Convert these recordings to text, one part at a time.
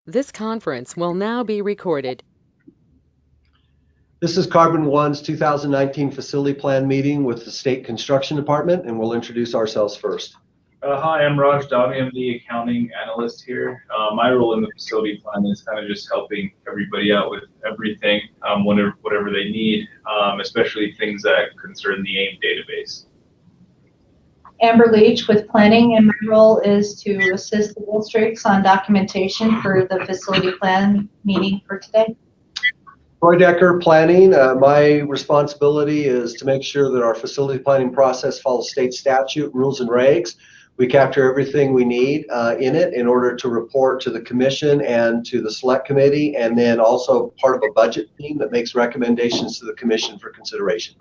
This conference will now be recorded. This is CAR01's 2019 Facility Plan meeting with the State Construction Department, and we'll introduce ourselves first. Hi, I'm Raj Davi. I'm the accounting analyst here. My role in the facility plan is kind of just helping everybody out with everything, whatever they need, especially things that concern the AIM database. Amber Leach with planning, and my role is to assist the districts on documentation for the facility plan meeting for today. Troy Decker, planning. My responsibility is to make sure that our facility planning process follows state statute, rules, and regs. We capture everything we need in it in order to report to the commission and to the select committee, and then also part of a budget team that makes recommendations to the commission for consideration.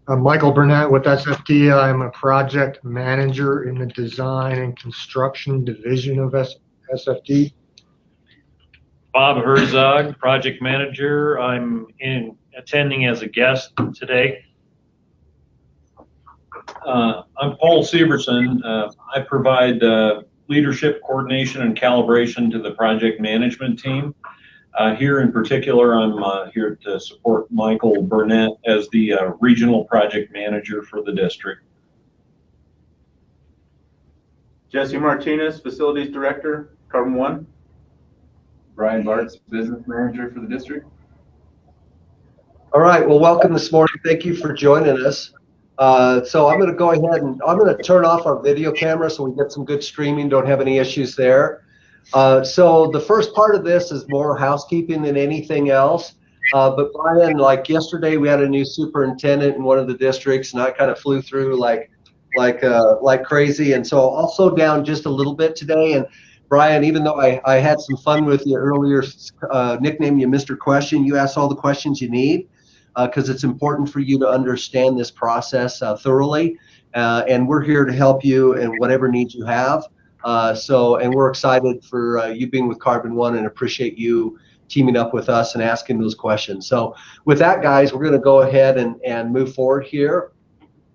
I'm Michael Burnett with SFD. I'm a project manager in the design and construction division of SFD. Bob Herzog, project manager. I'm attending as a guest today. I'm Paul Severson. I provide leadership, coordination, and calibration to the project management team. Here in particular, I'm here to support Michael Burnett as the regional project manager for the district. Jesse Martinez, facilities director, CAR01. Brian Bartz, business manager for the district. All right, well, welcome this morning. Thank you for joining us. So I'm going to go ahead and I'm going to turn off our video camera so we get some good streaming, don't have any issues there. So the first part of this is more housekeeping than anything else. But Brian, like yesterday, we had a new superintendent in one of the districts, and I kind of flew through like crazy. And so I'll slow down just a little bit today. And Brian, even though I had some fun with you earlier, nicknamed you Mr. Question, you asked all the questions you need because it's important for you to understand this process thoroughly. And we're here to help you in whatever needs you have. And we're excited for you being with CAR01 and appreciate you teaming up with us and asking those questions. So with that, guys, we're going to go ahead and move forward here.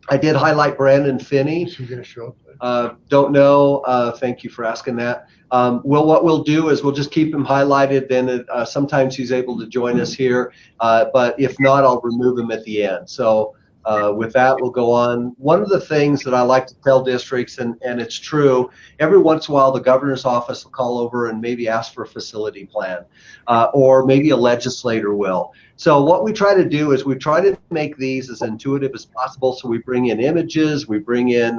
I did highlight Brandon Finney. Is he going to show up? Don't know. Thank you for asking that. What we'll do is we'll just keep him highlighted. Then sometimes he's able to join us here. But if not, I'll remove him at the end. So with that, we'll go on. One of the things that I like to tell districts, and it's true, every once in a while the governor's office will call over and maybe ask for a facility plan, or maybe a legislator will. So what we try to do is we try to make these as intuitive as possible. So we bring in images, we bring in,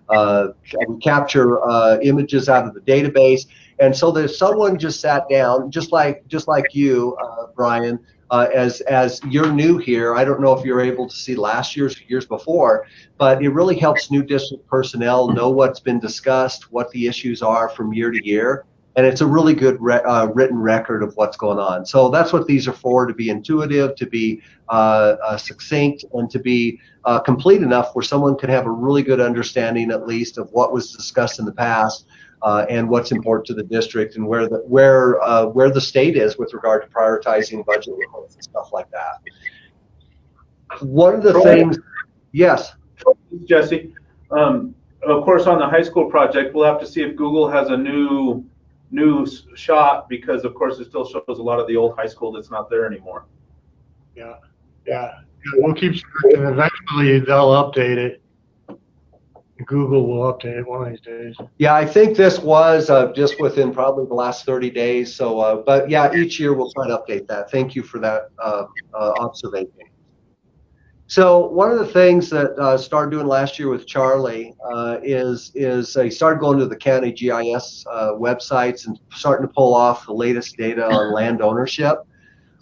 we capture images out of the database, and so that if someone just sat down, just like you, Brian. As you're new here, I don't know if you're able to see last year's years before, but it really helps new district personnel know what's been discussed, what the issues are from year to year, and it's a really good written record of what's going on. So that's what these are for, to be intuitive, to be succinct, and to be complete enough where someone can have a really good understanding at least of what was discussed in the past. And what's important to the district and where the state is with regard to prioritizing budget reports and stuff like that. One of the things, yes. Jesse, of course, on the high school project, we'll have to see if Google has a new shot because, of course, it still shows a lot of the old high school that's not there anymore. Yeah. We'll keep searching. Eventually, they'll update it. Google will update it one of these days. Yeah, I think this was just within probably the last 30 days. So, but yeah, each year we'll try to update that. Thank you for that observation. So one of the things that started doing last year with Charlie is he started going to the county GIS websites and starting to pull off the latest data on land ownership.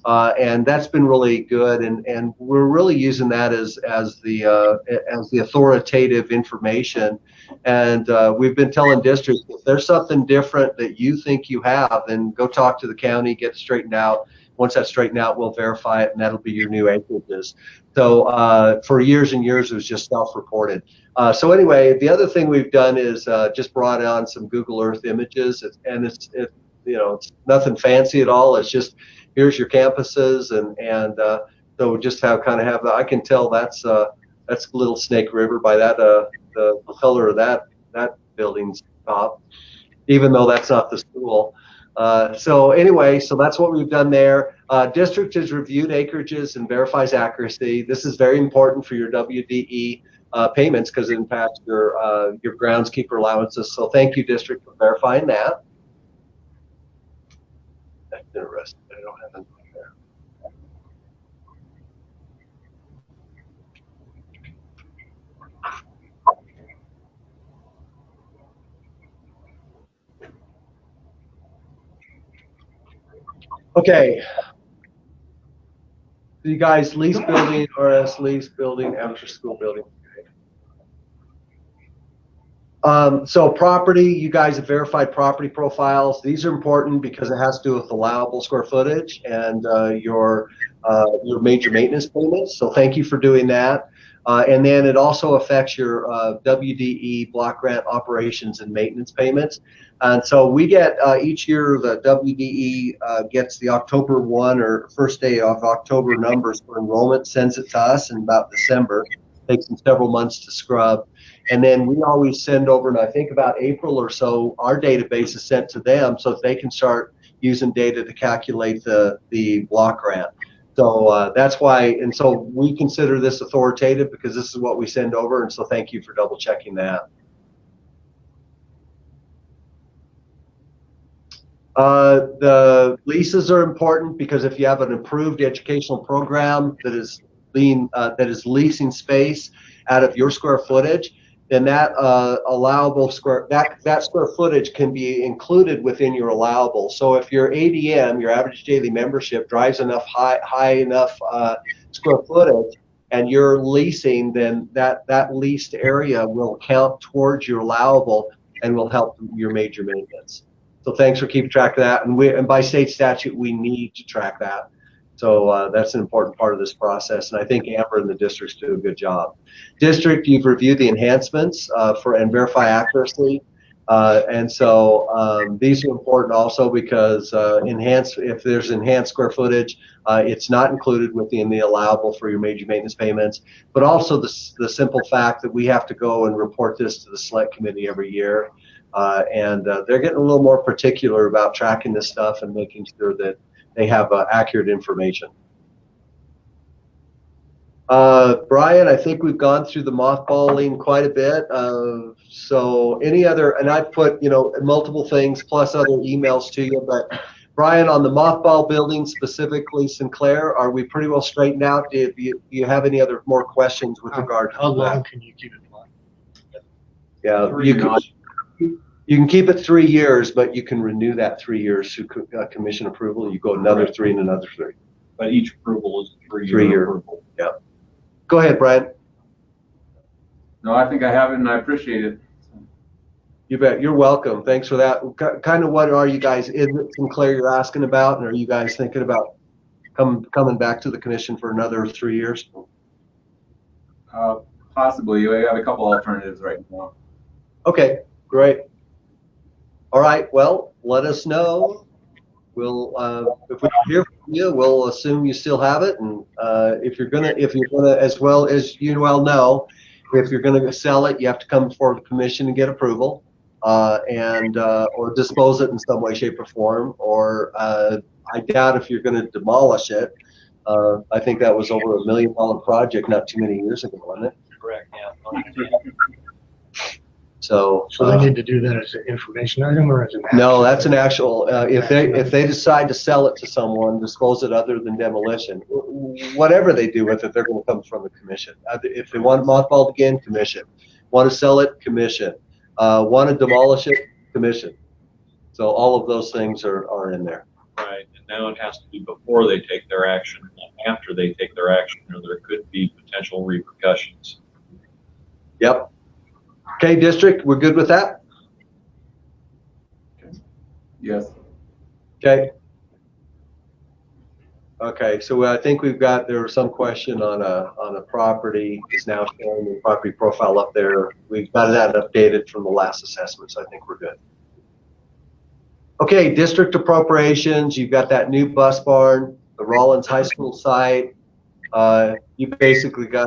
And that's been really good, and we're really using that as the authoritative information. And we've been telling districts, if there's something different that you think you have, then go talk to the county, get it straightened out. Once that's straightened out, we'll verify it, and that'll be your new acreages. So for years and years, it was just self-reported. So anyway, the other thing we've done is just brought on some Google Earth images, and it's nothing fancy at all. It's just, here's your campuses, and so just have I can tell that's Little Snake River by that the color of that building's top. even though that's not the school. So anyway, so that's what we've done there. District has reviewed acreages and verifies accuracy. This is very important for your WDE payments because it impacts your groundskeeper allowances. So thank you, district, for verifying that. That's interesting. I don't have anything there. Okay. You guys, lease building, RS lease building, after school building. So property, you guys have verified property profiles. These are important because it has to do with allowable square footage and your major maintenance payments. So thank you for doing that. And then it also affects your WDE block grant operations and maintenance payments. And so we get each year the WDE gets the October 1 or first day of October numbers for enrollment, sends it to us in about December. Takes them several months to scrub. And then we always send over, and I think about April or so, our database is sent to them so that they can start using data to calculate the block grant. So that's why, and so we consider this authoritative because this is what we send over, and so thank you for double checking that. The leases are important because if you have an approved educational program that is leasing space out of your square footage, then that allowable square footage can be included within your allowable. So if your ADM, your average daily membership, drives enough high enough square footage, and you're leasing, then that leased area will count towards your allowable and will help your major maintenance. So thanks for keeping track of that. And by state statute, we need to track that. So that's an important part of this process, and I think Amber and the districts do a good job. District, you've reviewed the enhancements and verify accuracy, and so these are important also because if there's enhanced square footage, it's not included within the allowable for your major maintenance payments, but also the simple fact that we have to go and report this to the select committee every year, and they're getting a little more particular about tracking this stuff and making sure that they have accurate information. Brian, I think we've gone through the mothballing quite a bit. So any other, and I've put, multiple things plus other emails to you, but Brian, on the mothball building, specifically Sinclair, are we pretty well straightened out? Do you have any other more questions with regard to how long that? can you keep it on? Yeah, you can keep it 3 years, but you can renew that 3 years through commission approval. You go another 3 and another 3. But each approval is a 3-year approval. Yeah. Go ahead, Brian. No, I think I have it and I appreciate it. You bet. You're welcome. Thanks for that. Kind of what are you guys, is it Sinclair you're asking about, and are you guys thinking about coming back to the commission for another 3 years? Possibly. We have a couple alternatives right now. Okay, great. All right, well, let us know. We'll if we hear from you, we'll assume you still have it, and if you're gonna, as well as you well know, if you're gonna sell it, you have to come before the commission and get approval, or dispose it in some way, shape, or form. Or I doubt if you're gonna demolish it. I think that was over $1 million project not too many years ago, wasn't it? Correct. Yeah. So they need to do that as an information item or as an action? No, that's an actual, if they decide to sell it to someone, dispose it other than demolition, whatever they do with it, they're going to come from the commission. If they want mothballed again, commission. Want to sell it, commission. Want to demolish it, commission. So all of those things are in there. Right, and now it has to be before they take their action, not after they take their action, or there could be potential repercussions. Yep. Okay, district, we're good with that? Yes. Okay. Okay, so I think there was some question on a property is now showing the property profile up there. We've got that updated from the last assessment, so I think we're good. Okay, district appropriations, you've got that new bus barn, the Rollins High School site. You basically got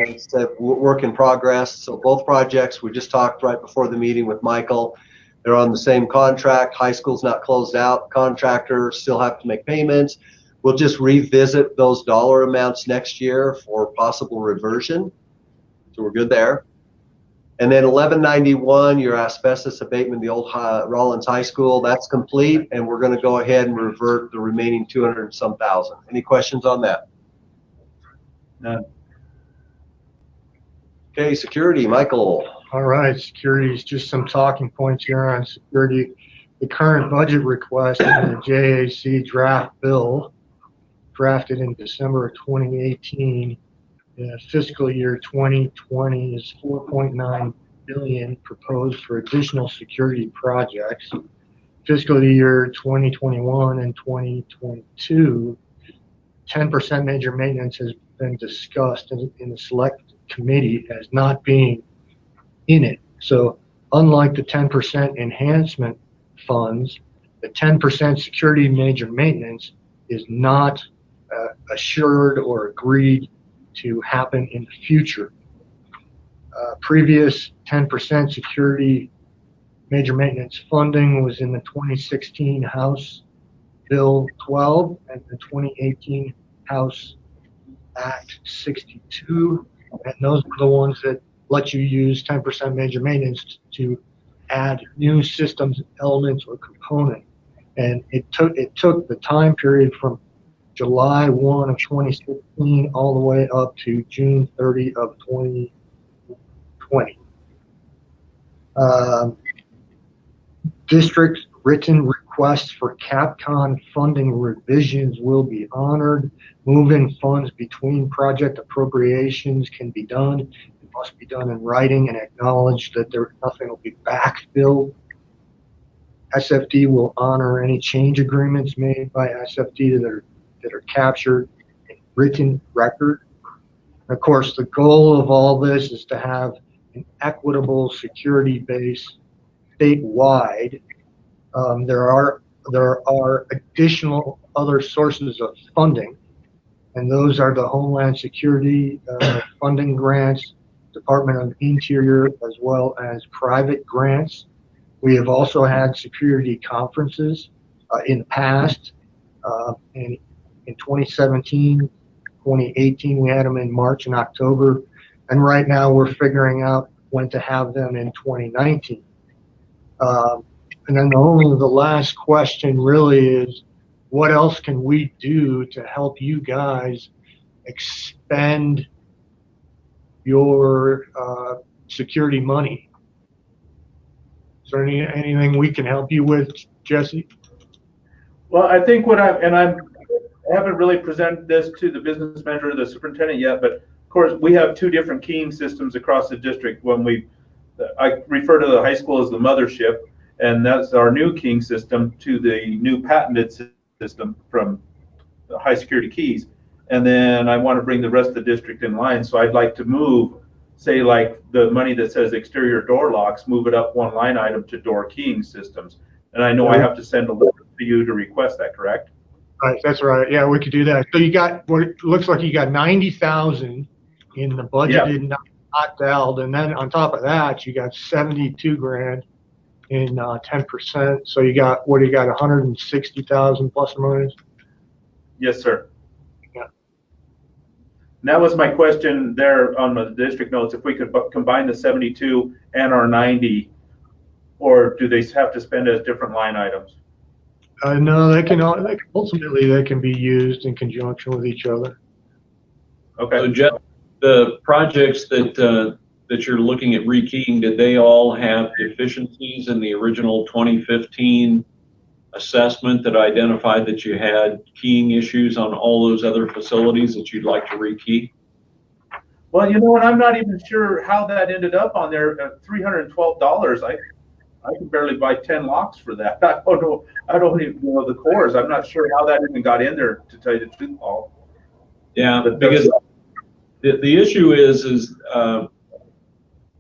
work in progress. So both projects, we just talked right before the meeting with Michael. They're on the same contract. High school's not closed out. Contractors still have to make payments. We'll just revisit those dollar amounts next year for possible reversion. So we're good there. And then 1191, your asbestos abatement, the old Rollins High School, that's complete, and we're going to go ahead and revert the remaining 200 and some thousand. Any questions on that? None. Okay, security, Michael. All right, security is just some talking points here on security. The current budget request in the JAC draft bill, drafted in December of 2018, fiscal year 2020 is $4.9 billion proposed for additional security projects. Fiscal year 2021 and 2022, 10% major maintenance has been discussed in the select committee as not being in it. So unlike the 10% enhancement funds, the 10% security major maintenance is not assured or agreed to happen in the future. Previous 10% security major maintenance funding was in the 2016 House Bill 12 and the 2018 House Act 62, and those are the ones that let you use 10% major maintenance to add new systems, elements, or component. And it took the time period from July 1 of 2016 all the way up to June 30 of 2020. District written requests for CAPCON funding revisions will be honored. Moving funds between project appropriations can be done. It must be done in writing and acknowledge that nothing will be backfilled. SFD will honor any change agreements made by SFD that are captured in written record. And of course, the goal of all this is to have an equitable security base statewide. There are additional other sources of funding, and those are the Homeland Security funding grants, Department of Interior, as well as private grants. We have also had security conferences in the past. In 2017, 2018, we had them in March and October, and right now we're figuring out when to have them in 2019. And then the last question really is, what else can we do to help you guys expend your security money? Is there anything we can help you with, Jesse? Well, I think I haven't really presented this to the business manager or the superintendent yet, but of course we have two different keying systems across the district. I refer to the high school as the mothership, and that's our new keying system to the new patented system from the high security keys. And then I want to bring the rest of the district in line. So I'd like to move, say, like the money that says exterior door locks, move it up one line item to door keying systems. And I know I have to send a letter to you to request that, correct? Right, that's right. Yeah, we could do that. So you got what it looks like you got 90,000 in the budgeted, not held, and then on top of that you got 72 grand in 10%. So you got 160,000 plus or minus? Yes, sir. Yeah. And that was my question there on the district notes, if we could combine the 72 and our 90, or do they have to spend as different line items? No, they can ultimately be used in conjunction with each other. Okay. So Jeff, the projects that you're looking at rekeying, did they all have deficiencies in the original 2015 assessment that identified that you had keying issues on all those other facilities that you'd like to rekey? Well, you know what? I'm not even sure how that ended up on there at $312. I can barely buy 10 locks for that. I don't know. I don't even know the cores. I'm not sure how that even got in there, to tell you the truth, Paul. Yeah, but because the issue is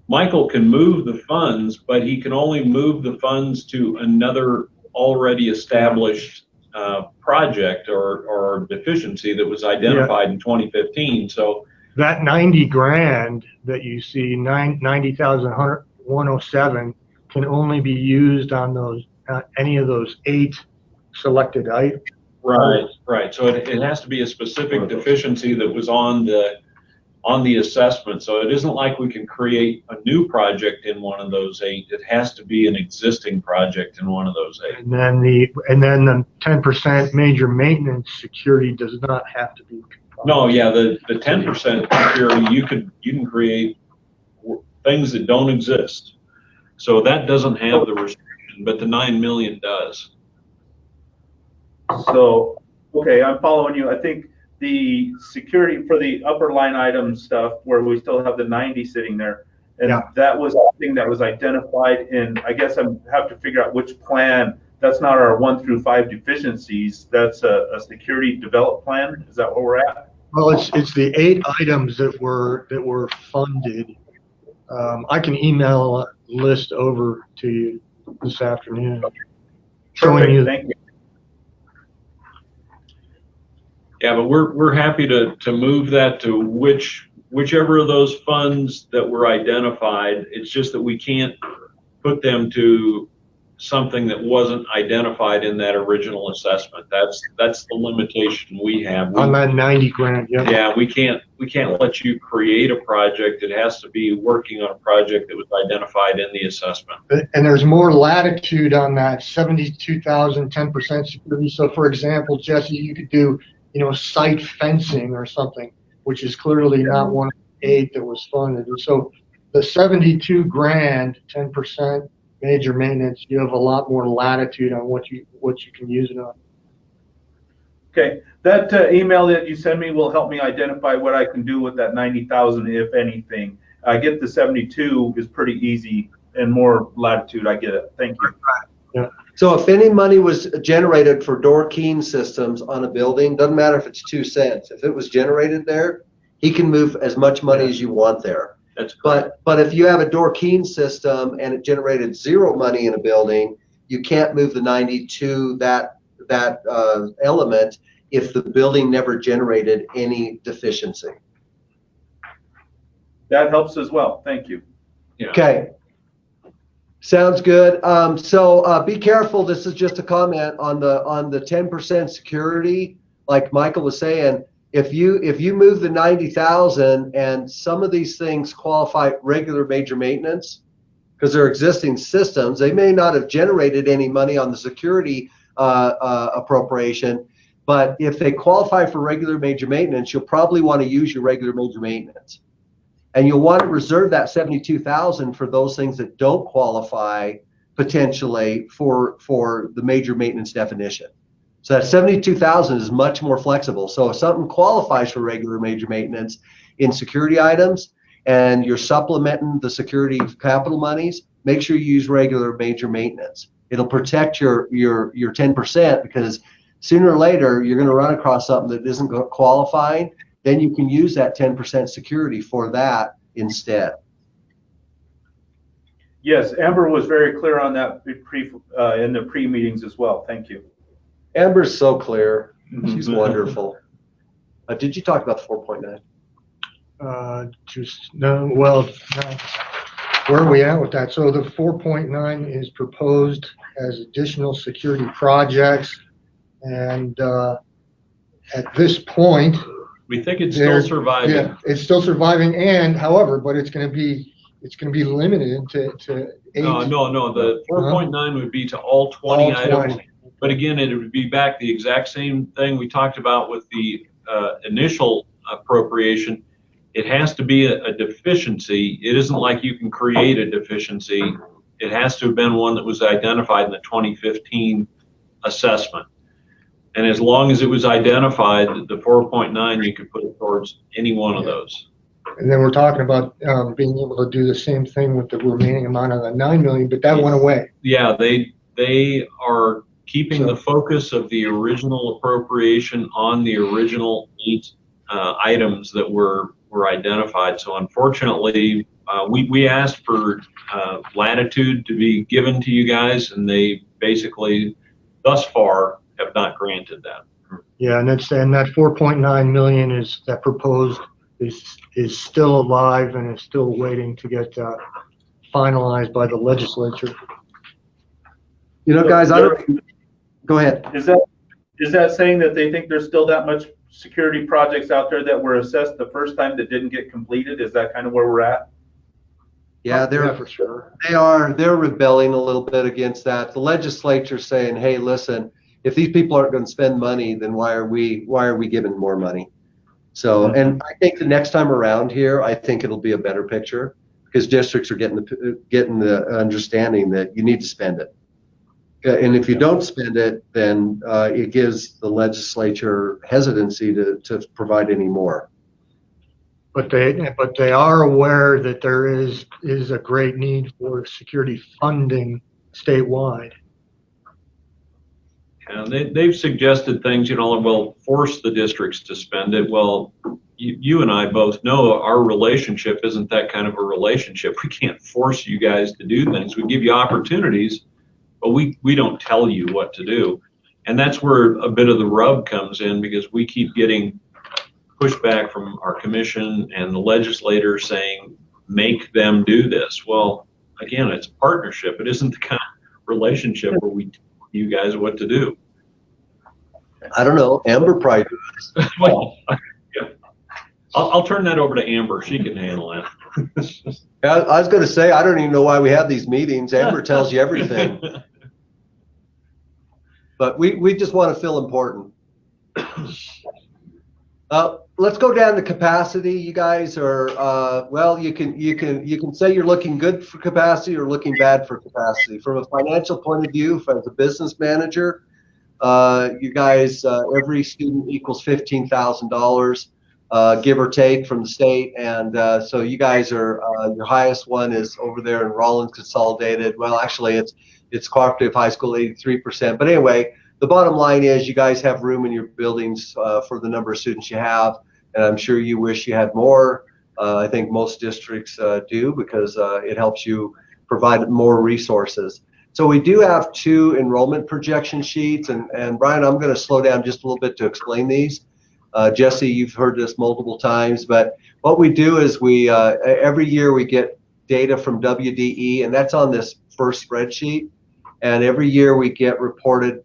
Michael can move the funds, but he can only move the funds to another already established project or deficiency that was identified in 2015. So that 90 grand that you see, 90,107, can only be used on those, any of those 8 selected items. Right. So it has to be a specific deficiency that was on the assessment. So it isn't like we can create a new project in one of those 8. It has to be an existing project in one of those 8. And then the 10% major maintenance security does not have to be. No, yeah, the 10% security, you can create things that don't exist. So that doesn't have the restriction, but the 9 million does. So, okay, I'm following you. I think the security for the upper line item stuff where we still have the 90 sitting there, and that was a thing that was identified in, I guess I have to figure out which plan. That's not our 1 through 5 deficiencies. That's a security develop plan. Is that where we're at? Well, it's the 8 items that were funded. I can email a list over to you this afternoon. Showing you. Thank you. Yeah, but we're happy to move that to whichever of those funds that were identified. It's just that we can't put them to something that wasn't identified in that original assessment. That's the limitation we have. On that 90 grand, yeah. Yeah, we can't let you create a project. It has to be working on a project that was identified in the assessment. And there's more latitude on that 72,000, 10% security. So for example, Jesse, you could do, site fencing or something, which is clearly not one of the 8 that was funded. And so the 72 grand, 10% major maintenance, you have a lot more latitude on what you can use it on. Okay, that email that you send me will help me identify what I can do with that 90,000, if anything. I get the 72 is pretty easy, and more latitude, I get it. Thank you. Yeah. So if any money was generated for door keying systems on a building, doesn't matter if it's 2 cents. If it was generated there, he can move as much money as you want there. That's correct. But if you have a door keying system and it generated 0 money in a building, you can't move the 90 to that element if the building never generated any deficiency. That helps as well. Thank you. Yeah. Okay. Sounds good. So be careful. This is just a comment on the 10% security. Like Michael was saying, if you move the 90,000 and some of these things qualify regular major maintenance because they're existing systems, they may not have generated any money on the security appropriation, but if they qualify for regular major maintenance, you'll probably want to use your regular major maintenance. And you'll want to reserve that 72,000 for those things that don't qualify potentially for the major maintenance definition. So that 72,000 is much more flexible. So if something qualifies for regular major maintenance in security items and you're supplementing the security capital monies, make sure you use regular major maintenance. It'll protect your 10% because sooner or later you're going to run across something that isn't qualifying. Then you can use that 10% security for that instead. Yes, Amber was very clear on that in the pre-meetings as well. Thank you. Amber's so clear. She's wonderful. Did you talk about the 4.9? Where are we at with that? So the 4.9 is proposed as additional security projects, and at this point, we think it's still surviving. Yeah, it's still surviving, and however, but it's going to be limited to 8. No. The 4.9 would be to all 20 items. But again, it would be back the exact same thing we talked about with the initial appropriation. It has to be a deficiency. It isn't like you can create a deficiency. It has to have been one that was identified in the 2015 assessment. And as long as it was identified, the 4.9, you could put it towards any one of those. And then we're talking about being able to do the same thing with the remaining amount of the 9 million, but that went away. Yeah, they are keeping the focus of the original appropriation on the original 8 items that were identified. So unfortunately, we asked for latitude to be given to you guys, and they basically, thus far, have not granted that. Yeah, and that 4.9 million is that proposed is still alive and is still waiting to get finalized by the legislature. You know, guys, I don't. Go ahead. Is that saying that they think there's still that much security projects out there that were assessed the first time that didn't get completed? Is that kind of where we're at? Yeah, Yeah, for sure. they're rebelling a little bit against that. The legislature's saying, hey, listen, if these people aren't going to spend money, then why are we giving more money? So, and I think the next time around here, I think it'll be a better picture because districts are getting the understanding that you need to spend it. And if you don't spend it, then it gives the legislature hesitancy to provide any more. But they are aware that there is a great need for security funding statewide. And they've suggested things, you know, well, force the districts to spend it. Well, you and I both know our relationship isn't that kind of a relationship. We can't force you guys to do things. We give you opportunities, but we don't tell you what to do. And that's where a bit of the rub comes in, because we keep getting pushback from our commission and the legislators saying, make them do this. Well, again, it's a partnership. It isn't the kind of relationship where we tell you guys what to do. I don't know. Amber probably does. Well, yeah. I'll turn that over to Amber. She can handle that. I was going to say, I don't even know why we have these meetings. Amber tells you everything. But we just want to feel important. Let's go down to capacity. You guys are well. You can say you're looking good for capacity or looking bad for capacity. From a financial point of view, as a business manager, you guys every student equals $15,000, give or take from the state, and so you guys are your highest one is over there in Rollins Consolidated. Well, actually, it's Cooperative High School, 83%. But anyway, the bottom line is you guys have room in your buildings for the number of students you have, and I'm sure you wish you had more. I think most districts do, because it helps you provide more resources. So we do have 2 enrollment projection sheets, and Brian, I'm going to slow down just a little bit to explain these. Jesse, you've heard this multiple times, but what we do is we every year we get data from WDE, and that's on this first spreadsheet, and every year we get reported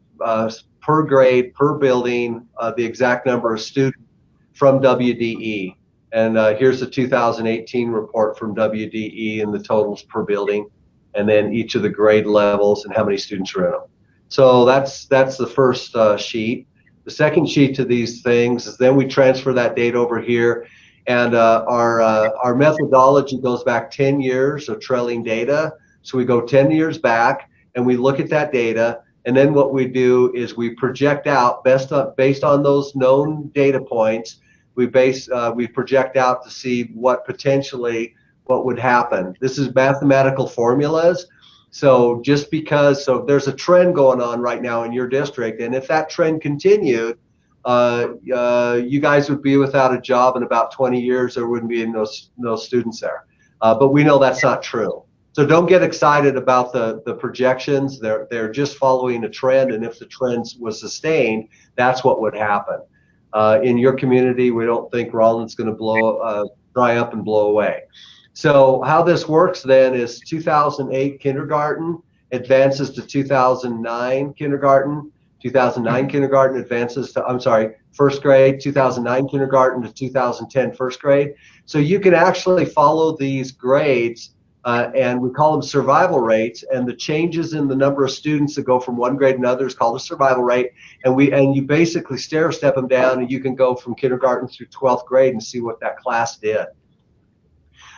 per grade, per building, the exact number of students from WDE. And here's the 2018 report from WDE and the totals per building, and then each of the grade levels and how many students are in them. So that's the first sheet. The second sheet to these things is then we transfer that data over here, and our methodology goes back 10 years of trailing data. So we go 10 years back and we look at that data. And then what we do is we project out based on those known data points. We project out to see what would happen. This is mathematical formulas. So just because there's a trend going on right now in your district, and if that trend continued, you guys would be without a job in about 20 years. There wouldn't be no students there. But we know that's not true. So don't get excited about the projections. They're just following a trend, and if the trend was sustained, that's what would happen. In your community, we don't think Rollins is going to dry up and blow away. So how this works then is 2008 kindergarten advances to 2009 kindergarten. 2009 kindergarten advances to, first grade, 2009 kindergarten to 2010 first grade. So you can actually follow these grades. And we call them survival rates, and the changes in the number of students that go from one grade to another is called a survival rate. And you basically stair step them down, and you can go from kindergarten through 12th grade and see what that class did.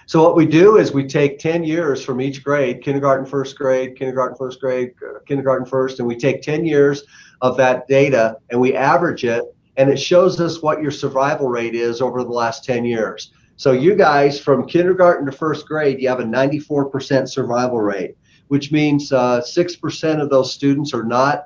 So what we do is we take 10 years from each grade, kindergarten first grade, kindergarten first grade, kindergarten first, and we take 10 years of that data and we average it, and it shows us what your survival rate is over the last 10 years. So you guys, from kindergarten to first grade, you have a 94% survival rate, which means 6% of those students are not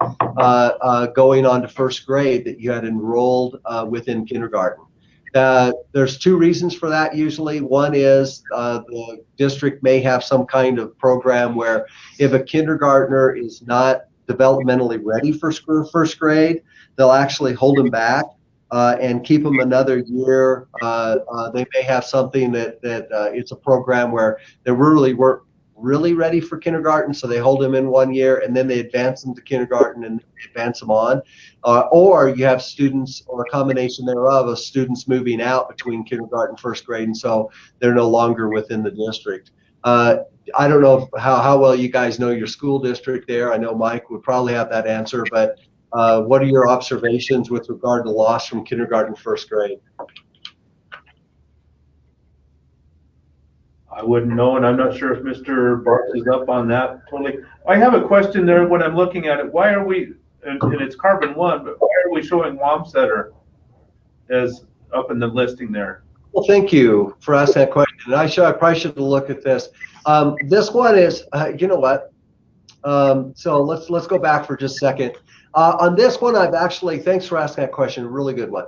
going on to first grade that you had enrolled within kindergarten. There's 2 reasons for that usually. One is the district may have some kind of program where if a kindergartner is not developmentally ready for first grade, they'll actually hold them back. And keep them another year. They may have something that it's a program where they really weren't really ready for kindergarten, so they hold them in 1 year and then they advance them to kindergarten and advance them on. Or you have students, or a combination thereof, of students moving out between kindergarten and first grade, and so they're no longer within the district. I don't know how well you guys know your school district there. I know Mike would probably have that answer, but what are your observations with regard to loss from kindergarten to first grade? I wouldn't know, and I'm not sure if Mr. Bartz is up on that totally. I have a question there when I'm looking at it. Why are we, and it's CAR01, but why are we showing Wamsutter as up in the listing there? Well, thank you for asking that question. I probably should look at this. This one is, you know what? So let's go back for just a second. On this one, I've actually, thanks for asking that question, really good one.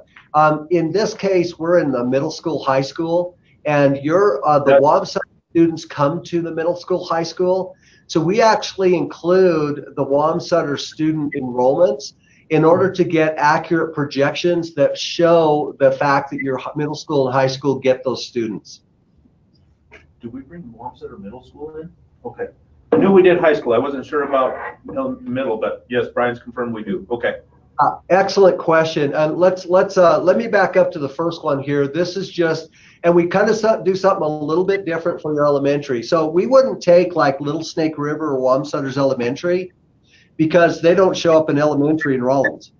In this case, we're in the middle school, high school, and the Wamsutter students come to the middle school, high school. So we actually include the Wamsutter student enrollments in order to get accurate projections that show the fact that your middle school and high school get those students. Do we bring Wamsutter Middle School in? Okay. I knew we did high school. I wasn't sure about middle, but yes, Brian's confirmed we do. Okay. Excellent question. And let me back up to the first one here. This is just, and we kind of do something a little bit different for your elementary. So we wouldn't take like Little Snake River or Wamsutter's Elementary, because they don't show up in elementary in Rollins.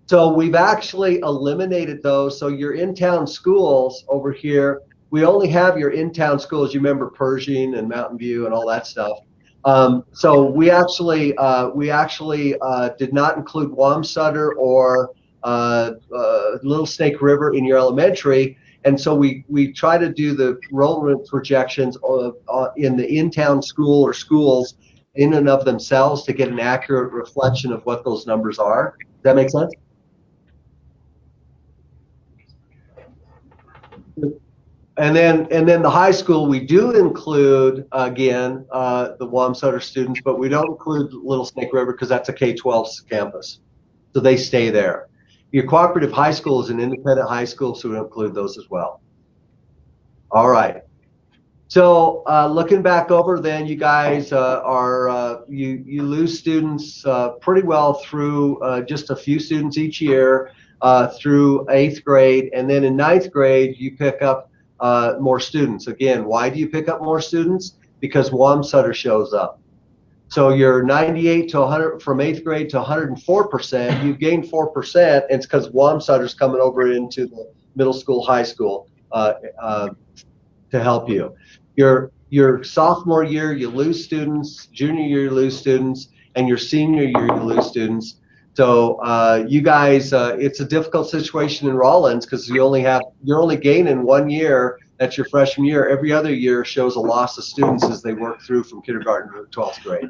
So we've actually eliminated those. So your in-town schools over here, we only have your in-town schools. You remember Pershing and Mountain View and all that stuff. So we actually did not include Wamsutter or Little Snake River in your elementary. And so we try to do the enrollment projections in the in-town school or schools in and of themselves to get an accurate reflection of what those numbers are. Does that make sense? And then the high school, we do include, again, the Wamsutter students, but we don't include Little Snake River because that's a K-12 campus. So they stay there. Your cooperative high school is an independent high school, so we include those as well. All right. So looking back over, then you guys you lose students pretty well through just a few students each year through 8th grade, and then in 9th grade you pick up more students. Again, why do you pick up more students? Because Wamsutter shows up. So you're 98 to 100 from 8th grade to 104%. You gain 4%. And it's because Wamsutter's coming over into the middle school, high school to help you. Your sophomore year, you lose students. Junior year, you lose students, and your senior year, you lose students. So you guys, it's a difficult situation in Rollins because you're only gaining 1 year. That's your freshman year. Every other year shows a loss of students as they work through from kindergarten to 12th grade.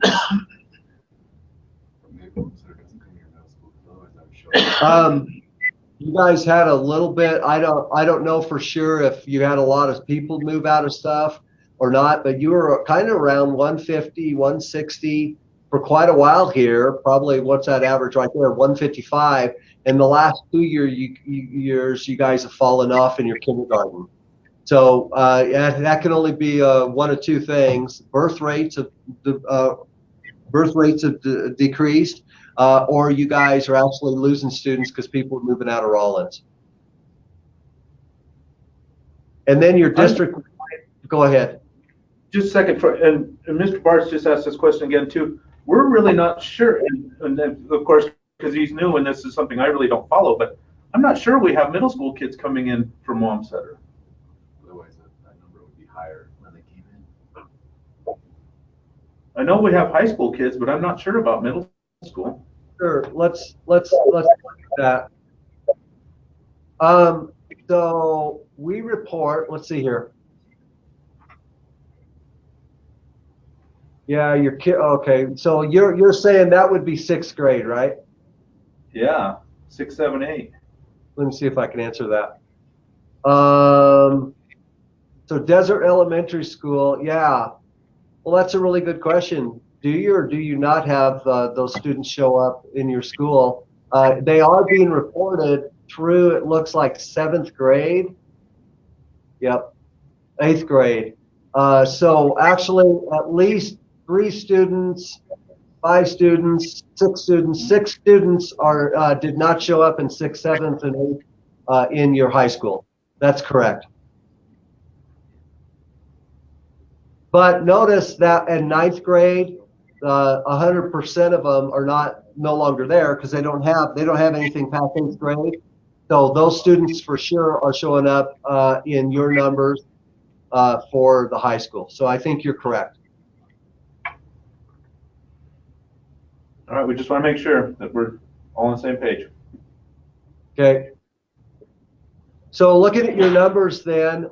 You guys had a little bit. I don't know for sure if you had a lot of people move out of stuff or not, but you were kind of around 150, 160 for quite a while here. Probably, what's that average right there? 155. In the last 2 years, you guys have fallen off in your kindergarten. So that can only be one of two things: birth rates have decreased, or you guys are actually losing students because people are moving out of Rollins. And then your district. Go ahead. Just a second, and Mr. Bartz just asked this question again too. We're really not sure, and then of course, because he's new and this is something I really don't follow, but I'm not sure we have middle school kids coming in from Wamsutter. Otherwise, that number would be higher when they came in. I know we have high school kids, but I'm not sure about middle school. Sure. Let's look at that. So we report. Let's see here. Yeah, your kid. Okay, so you're saying that would be 6th grade, right? Yeah, 6, 7, 8. Let me see if I can answer that. So Desert Elementary School, yeah. Well, that's a really good question. Do you or do you not have those students show up in your school? They are being reported through, it looks like 7th grade. Yep, 8th grade. So actually, at least 3 students, 5 students, 6 students, 6 students are did not show up in 6th, 7th, and 8th in your high school. That's correct. But notice that in 9th grade, 100% of them are no longer there because they don't have anything past 8th grade. So those students for sure are showing up in your numbers for the high school. So I think you're correct. All right, we just want to make sure that we're all on the same page. Okay. So looking at your numbers then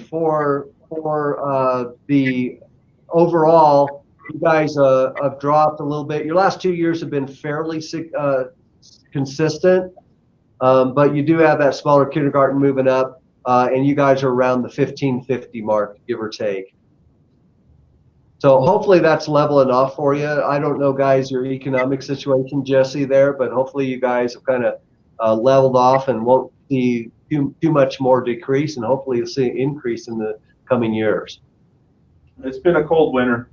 for the overall, you guys have dropped a little bit. Your last 2 years have been fairly consistent, but you do have that smaller kindergarten moving up, and you guys are around the 1550 mark, give or take. So hopefully that's leveling off for you. I don't know, guys, your economic situation, Jesse, there, but hopefully you guys have kind of leveled off and won't see too much more decrease, and hopefully you'll see an increase in the coming years. It's been a cold winter.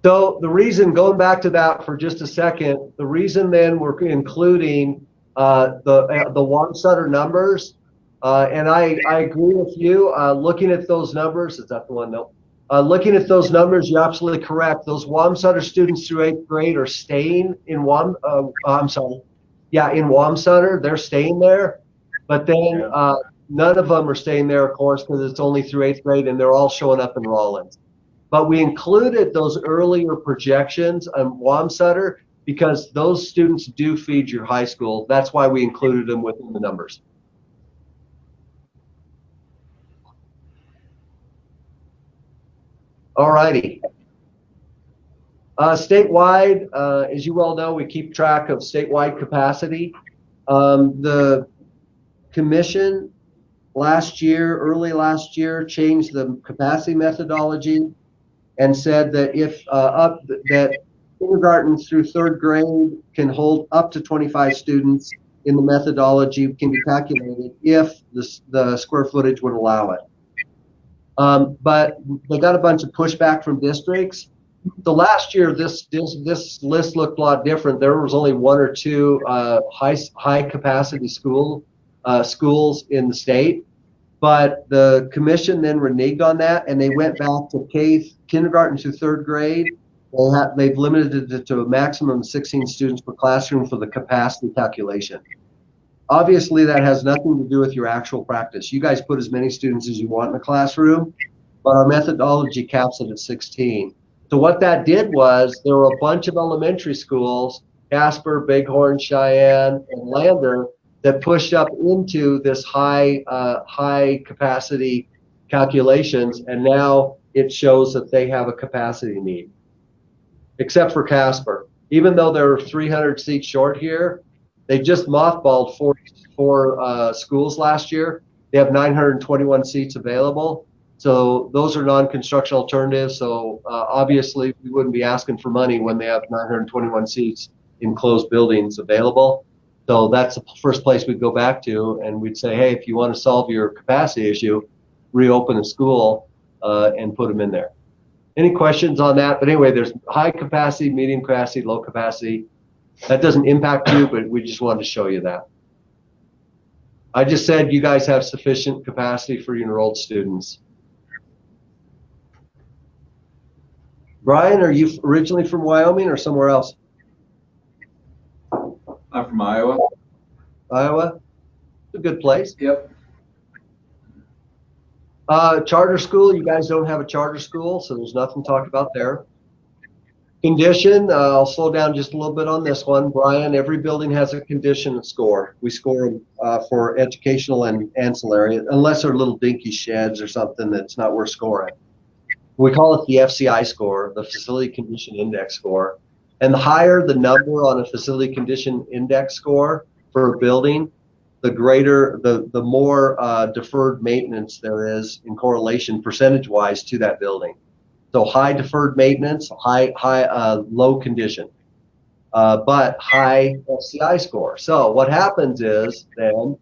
So the reason, going back to that for just a second, the reason then we're including the Wamsutter numbers, and I agree with you. Looking at those numbers, is that the one? No. Looking at those numbers, you're absolutely correct. Those Wamsutter students through 8th grade are staying in in Wamsutter. They're staying there, but then none of them are staying there, of course, because it's only through 8th grade, and they're all showing up in Rollins. But we included those earlier projections on Wamsutter because those students do feed your high school. That's why we included them within the numbers. All righty. Statewide, as you well know, we keep track of statewide capacity. The commission early last year, changed the capacity methodology and said that if that kindergarten through 3rd grade can hold up to 25 students in the methodology can be calculated if the square footage would allow it. But they got a bunch of pushback from districts. So last year, this list looked a lot different. There was only 1 or 2 high capacity schools in the state. But the commission then reneged on that, and they went back to kindergarten to 3rd grade. They've limited it to a maximum of 16 students per classroom for the capacity calculation. Obviously, that has nothing to do with your actual practice. You guys put as many students as you want in a classroom, but our methodology caps it at 16. So what that did was there were a bunch of elementary schools, Casper, Bighorn, Cheyenne, and Lander, that pushed up into this high capacity calculations, and now it shows that they have a capacity need. Except for Casper. Even though they're 300 seats short here, they just mothballed four schools last year. They have 921 seats available. So those are non-construction alternatives. So obviously we wouldn't be asking for money when they have 921 seats in closed buildings available. So that's the first place we'd go back to, and we'd say, hey, if you want to solve your capacity issue, reopen a school and put them in there. Any questions on that? But anyway, there's high capacity, medium capacity, low capacity. That doesn't impact you, but we just wanted to show you that. I just said you guys have sufficient capacity for your enrolled students. Brian, are you originally from Wyoming or somewhere else? I'm from Iowa. Iowa? It's a good place. Yep. Charter school, you guys don't have a charter school, so there's nothing talked about there. Condition, I'll slow down just a little bit on this one. Brian, every building has a condition score. We score for educational and ancillary, unless they're little dinky sheds or something that's not worth scoring. We call it the FCI score, the Facility Condition Index score. And the higher the number on a Facility Condition Index score for a building, the greater, the more deferred maintenance there is in correlation percentage-wise to that building. So high deferred maintenance, low condition. but high FCI score. So what happens is then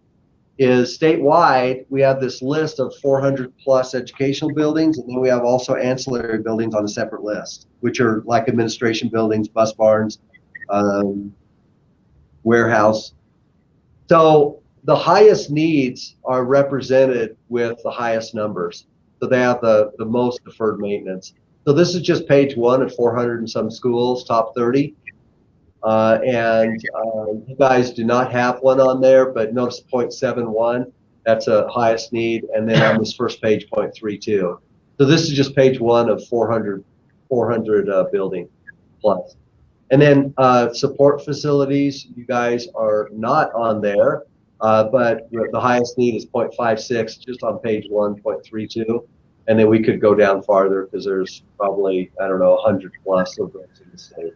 is statewide, we have this list of 400 plus educational buildings, and then we have also ancillary buildings on a separate list, which are like administration buildings, bus barns, warehouse. So the highest needs are represented with the highest numbers. So they have the most deferred maintenance. So this is just page 1 of 400 and some schools, top 30. You guys do not have one on there, but notice 0.71, that's a highest need. And then on this first page, 0.32. So this is just page 1 of 400 building plus. And then support facilities, you guys are not on there, but the highest need is 0.56, just on page 1, 0.32. And then we could go down farther because there's probably, I don't know, 100 plus of those in the state.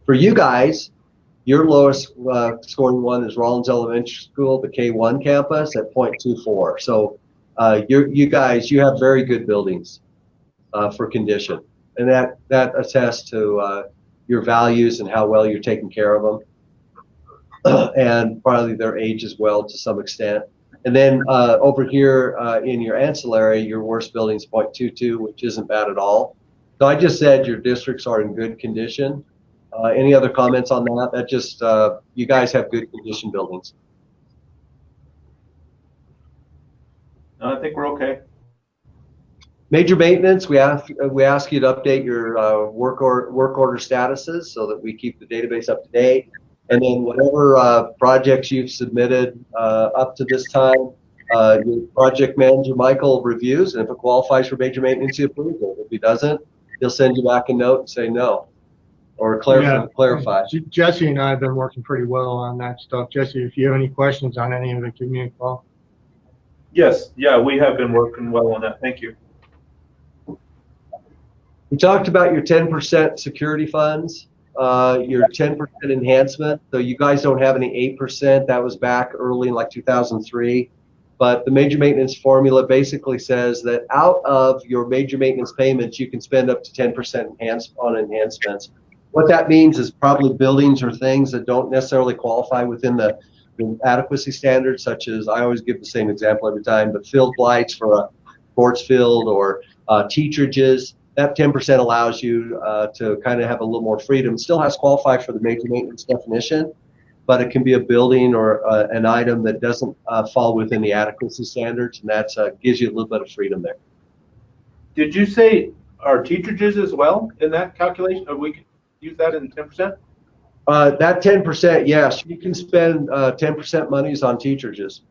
For you guys, your lowest scoring one is Rollins Elementary School, the K1 campus at 0.24. So you guys, you have very good buildings for condition. And that attests to your values and how well you're taking care of them. And probably their age as well to some extent. And then over here in your ancillary, your worst building is 0.22, which isn't bad at all. So I just said your districts are in good condition. Any other comments on that? That just, you guys have good condition buildings. No, I think we're okay. Major maintenance, we ask you to update your work order statuses so that we keep the database up to date. And then whatever projects you've submitted up to this time, your project manager, Michael, reviews, and if it qualifies for major maintenance, he approves it. If he doesn't, he'll send you back a note and say no, or clarify. Jesse and I have been working pretty well on that stuff. Jesse, if you have any questions on any of it, give me a call. Yes, yeah, we have been working well on that. Thank you. We talked about your 10% security funds, your 10% enhancement. So you guys don't have any 8%. That was back early in like 2003. But the major maintenance formula basically says that out of your major maintenance payments, you can spend up to 10% on enhancements. What that means is probably buildings or things that don't necessarily qualify within the adequacy standards, such as, I always give the same example every time, but field lights for a sports field or teacherages. That 10% allows you to kind of have a little more freedom. Still has to qualify for the major maintenance definition, but it can be a building or an item that doesn't fall within the adequacy standards, and that gives you a little bit of freedom there. Did you say our teacherages as well in that calculation? Or we could use that in 10%? That 10%, yes, you can spend 10% monies on teacherages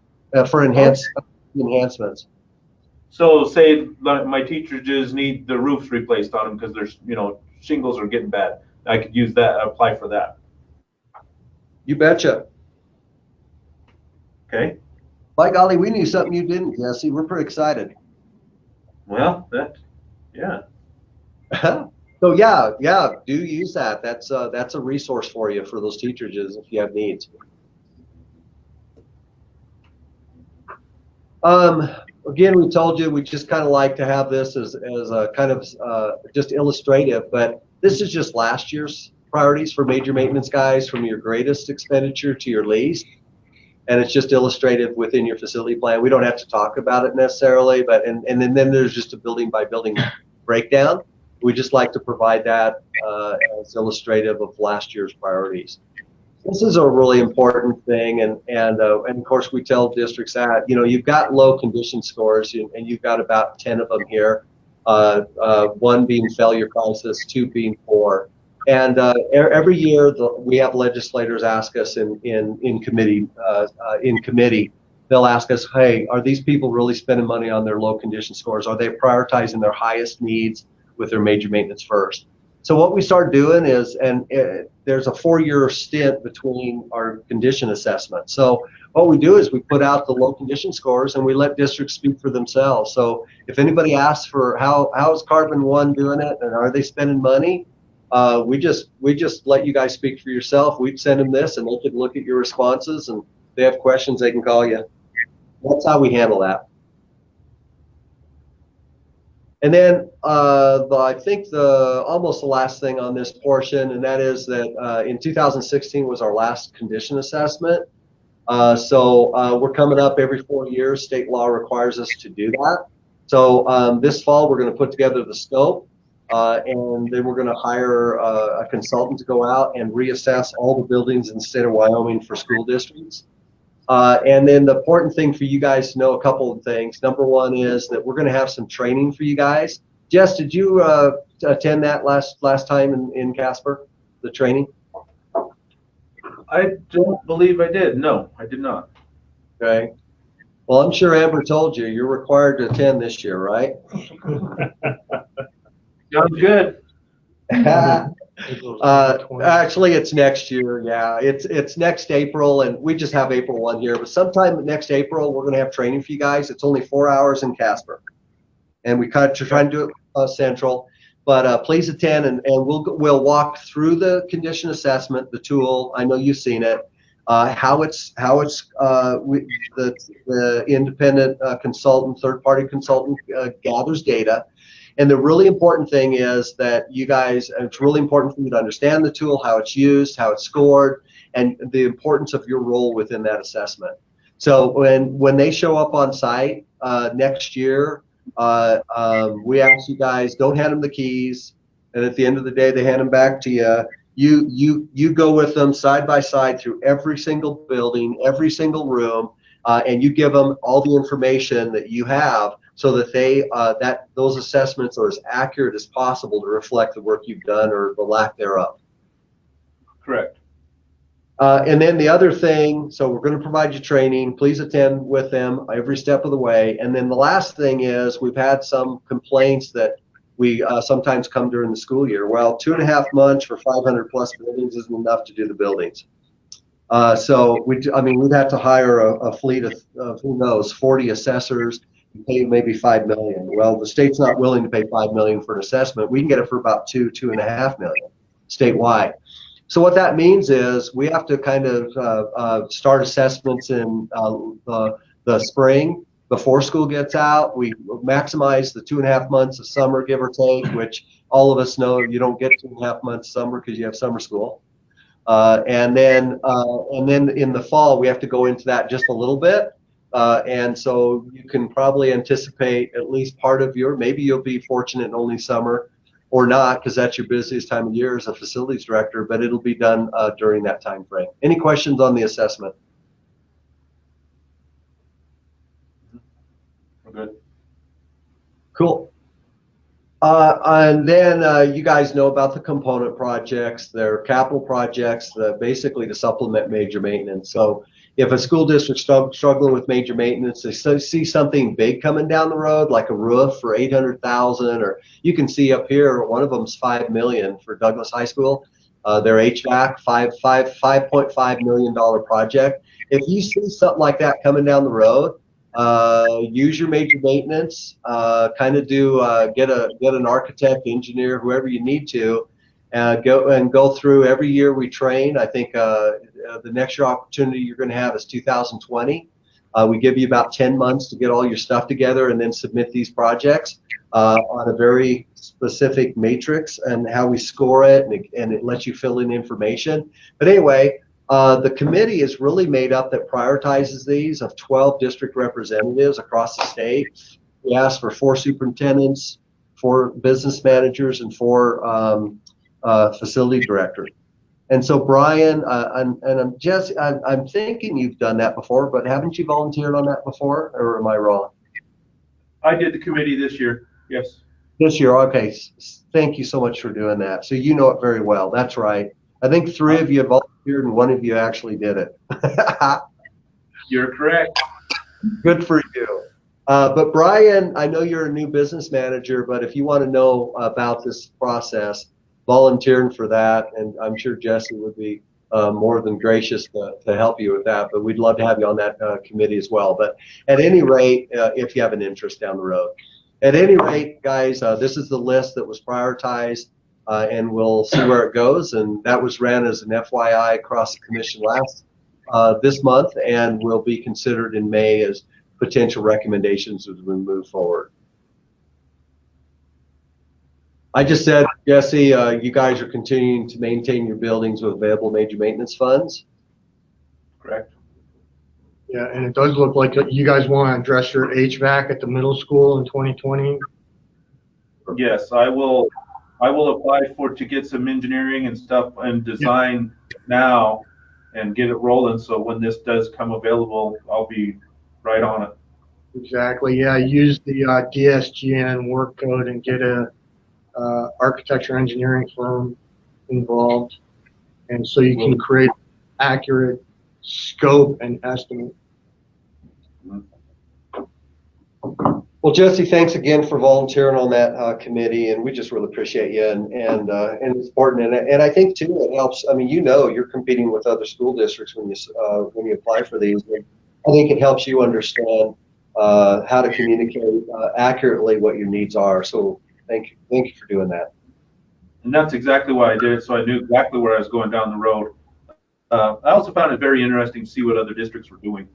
for enhancements. So say my teacherages need the roofs replaced on them because there's, shingles are getting bad. I could use that, apply for that. You betcha. Okay. By golly, we knew something you didn't, Jesse. We're pretty excited. Well, yeah. So yeah, do use that. That's a resource for you for those teacherages if you have needs. Again, we told you we just kind of like to have this as a kind of just illustrative, but this is just last year's priorities for major maintenance guys, from your greatest expenditure to your least, and it's just illustrative within your facility plan. We don't have to talk about it necessarily, but and then there's just a building by building breakdown. We just like to provide that as illustrative of last year's priorities. This is a really important thing, and of course we tell districts that you've got low condition scores, and you've got about 10 of them here. 1 being failure crisis, 2 being poor, and every year we have legislators ask us in committee. They'll ask us, hey, are these people really spending money on their low condition scores? Are they prioritizing their highest needs with their major maintenance first? So what we start doing is, there's a 4-year stint between our condition assessment. So what we do is we put out the low condition scores and we let districts speak for themselves. So if anybody asks for how is CAR01 doing it and are they spending money, we just let you guys speak for yourself. We'd send them this and they can look at your responses, and if they have questions, they can call you. That's how we handle that. And then I think almost the last thing on this portion, and that is that in 2016 was our last condition assessment. So we're coming up every 4 years. State law requires us to do that. So this fall, we're going to put together the scope, and then we're going to hire a consultant to go out and reassess all the buildings in the state of Wyoming for school districts. And then the important thing for you guys to know, a couple of things. Number one is that we're going to have some training for you guys. Jess, did you attend that last time in Casper, the training? I don't believe I did. No, I did not. Okay. Well, I'm sure Amber told you you're required to attend this year, right? Sounds good. Actually, it's next year. Yeah, it's next April, and we just have April 1 here. But sometime next April, we're going to have training for you guys. It's only 4 hours in Casper, and we kind of try to do it central. But please attend, and we'll walk through the condition assessment, the tool. I know you've seen it. How the independent consultant, third-party consultant gathers data. And the really important thing is that you guys, it's really important for you to understand the tool, how it's used, how it's scored, and the importance of your role within that assessment. So when they show up on site next year, we ask you guys, don't hand them the keys, and at the end of the day, they hand them back to you. You go with them side by side through every single building, every single room, and you give them all the information that you have, so that those assessments are as accurate as possible to reflect the work you've done or the lack thereof. Correct. And then the other thing, so we're going to provide you training. Please attend with them every step of the way. And then the last thing is we've had some complaints that we sometimes come during the school year. Well, 2.5 months for 500 plus buildings isn't enough to do the buildings. So we'd have to hire a fleet of who knows, 40 assessors, and pay maybe $5 million. Well, the state's not willing to pay $5 million for an assessment. We can get it for about $2.5 million statewide. So what that means is we have to kind of start assessments in the spring before school gets out. We maximize the 2.5 months of summer, give or take, which all of us know you don't get 2.5 months summer because you have summer school. And then in the fall, we have to go into that just a little bit. And so you can probably anticipate at least part of maybe you'll be fortunate in only summer or not, because that's your busiest time of year as a facilities director, but it'll be done during that time frame. Any questions on the assessment? We're good. Cool. And then you guys know about the component projects. They're capital projects, basically to supplement major maintenance. So if a school district struggling with major maintenance, they see something big coming down the road, like a roof for $800,000, or you can see up here, one of them's $5 million for Douglas High School. Their HVAC, $5.5 million project. If you see something like that coming down the road, use your major maintenance, kind of get an architect, engineer, whoever you need to, go through. Every year we train. I think the next year opportunity you're going to have is 2020. We give you about 10 months to get all your stuff together and then submit these projects on a very specific matrix and how we score it, and it lets you fill in information. But anyway, the committee is really made up that prioritizes these of 12 district representatives across the state. We ask for 4 superintendents, 4 business managers, and 4 facility directors. And so Brian, I'm thinking you've done that before, but haven't you volunteered on that before, or am I wrong? I did the committee this year. Yes. This year, okay. Thank you so much for doing that. So you know it very well. That's right. I think 3 of you volunteered and 1 of you actually did it. You're correct. Good for you. But Brian, I know you're a new business manager, but if you want to know about this process, volunteering for that, and I'm sure Jesse would be more than gracious to help you with that, but we'd love to have you on that committee as well. But at any rate, if you have an interest down the road. At any rate, guys, this is the list that was prioritized, and we'll see where it goes. And that was ran as an FYI across the commission this month, and will be considered in May as potential recommendations as we move forward. I just said, Jesse, you guys are continuing to maintain your buildings with available major maintenance funds. Correct. Yeah, and it does look like you guys want to address your HVAC at the middle school in 2020. Yes, I will apply to get some engineering and stuff and design now and get it rolling. So when this does come available, I'll be right on it. Exactly. Yeah, use the DSGN work code and get a architecture engineering firm involved, and so you can create accurate scope and estimate. Well, Jesse, thanks again for volunteering on that committee, and we just really appreciate you. And it's important, and I think too it helps. I mean, you're competing with other school districts when you apply for these. I think it helps you understand how to communicate accurately what your needs are. So thank you for doing that. And that's exactly why I did it, so I knew exactly where I was going down the road. I also found it very interesting to see what other districts were doing.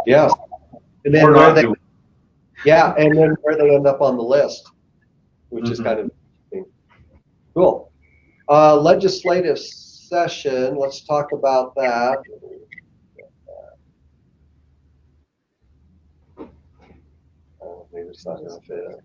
Yeah. And then where they end up on the list, which is kind of interesting. Cool. Legislative session. Let's talk about that. Maybe it's not going to fit.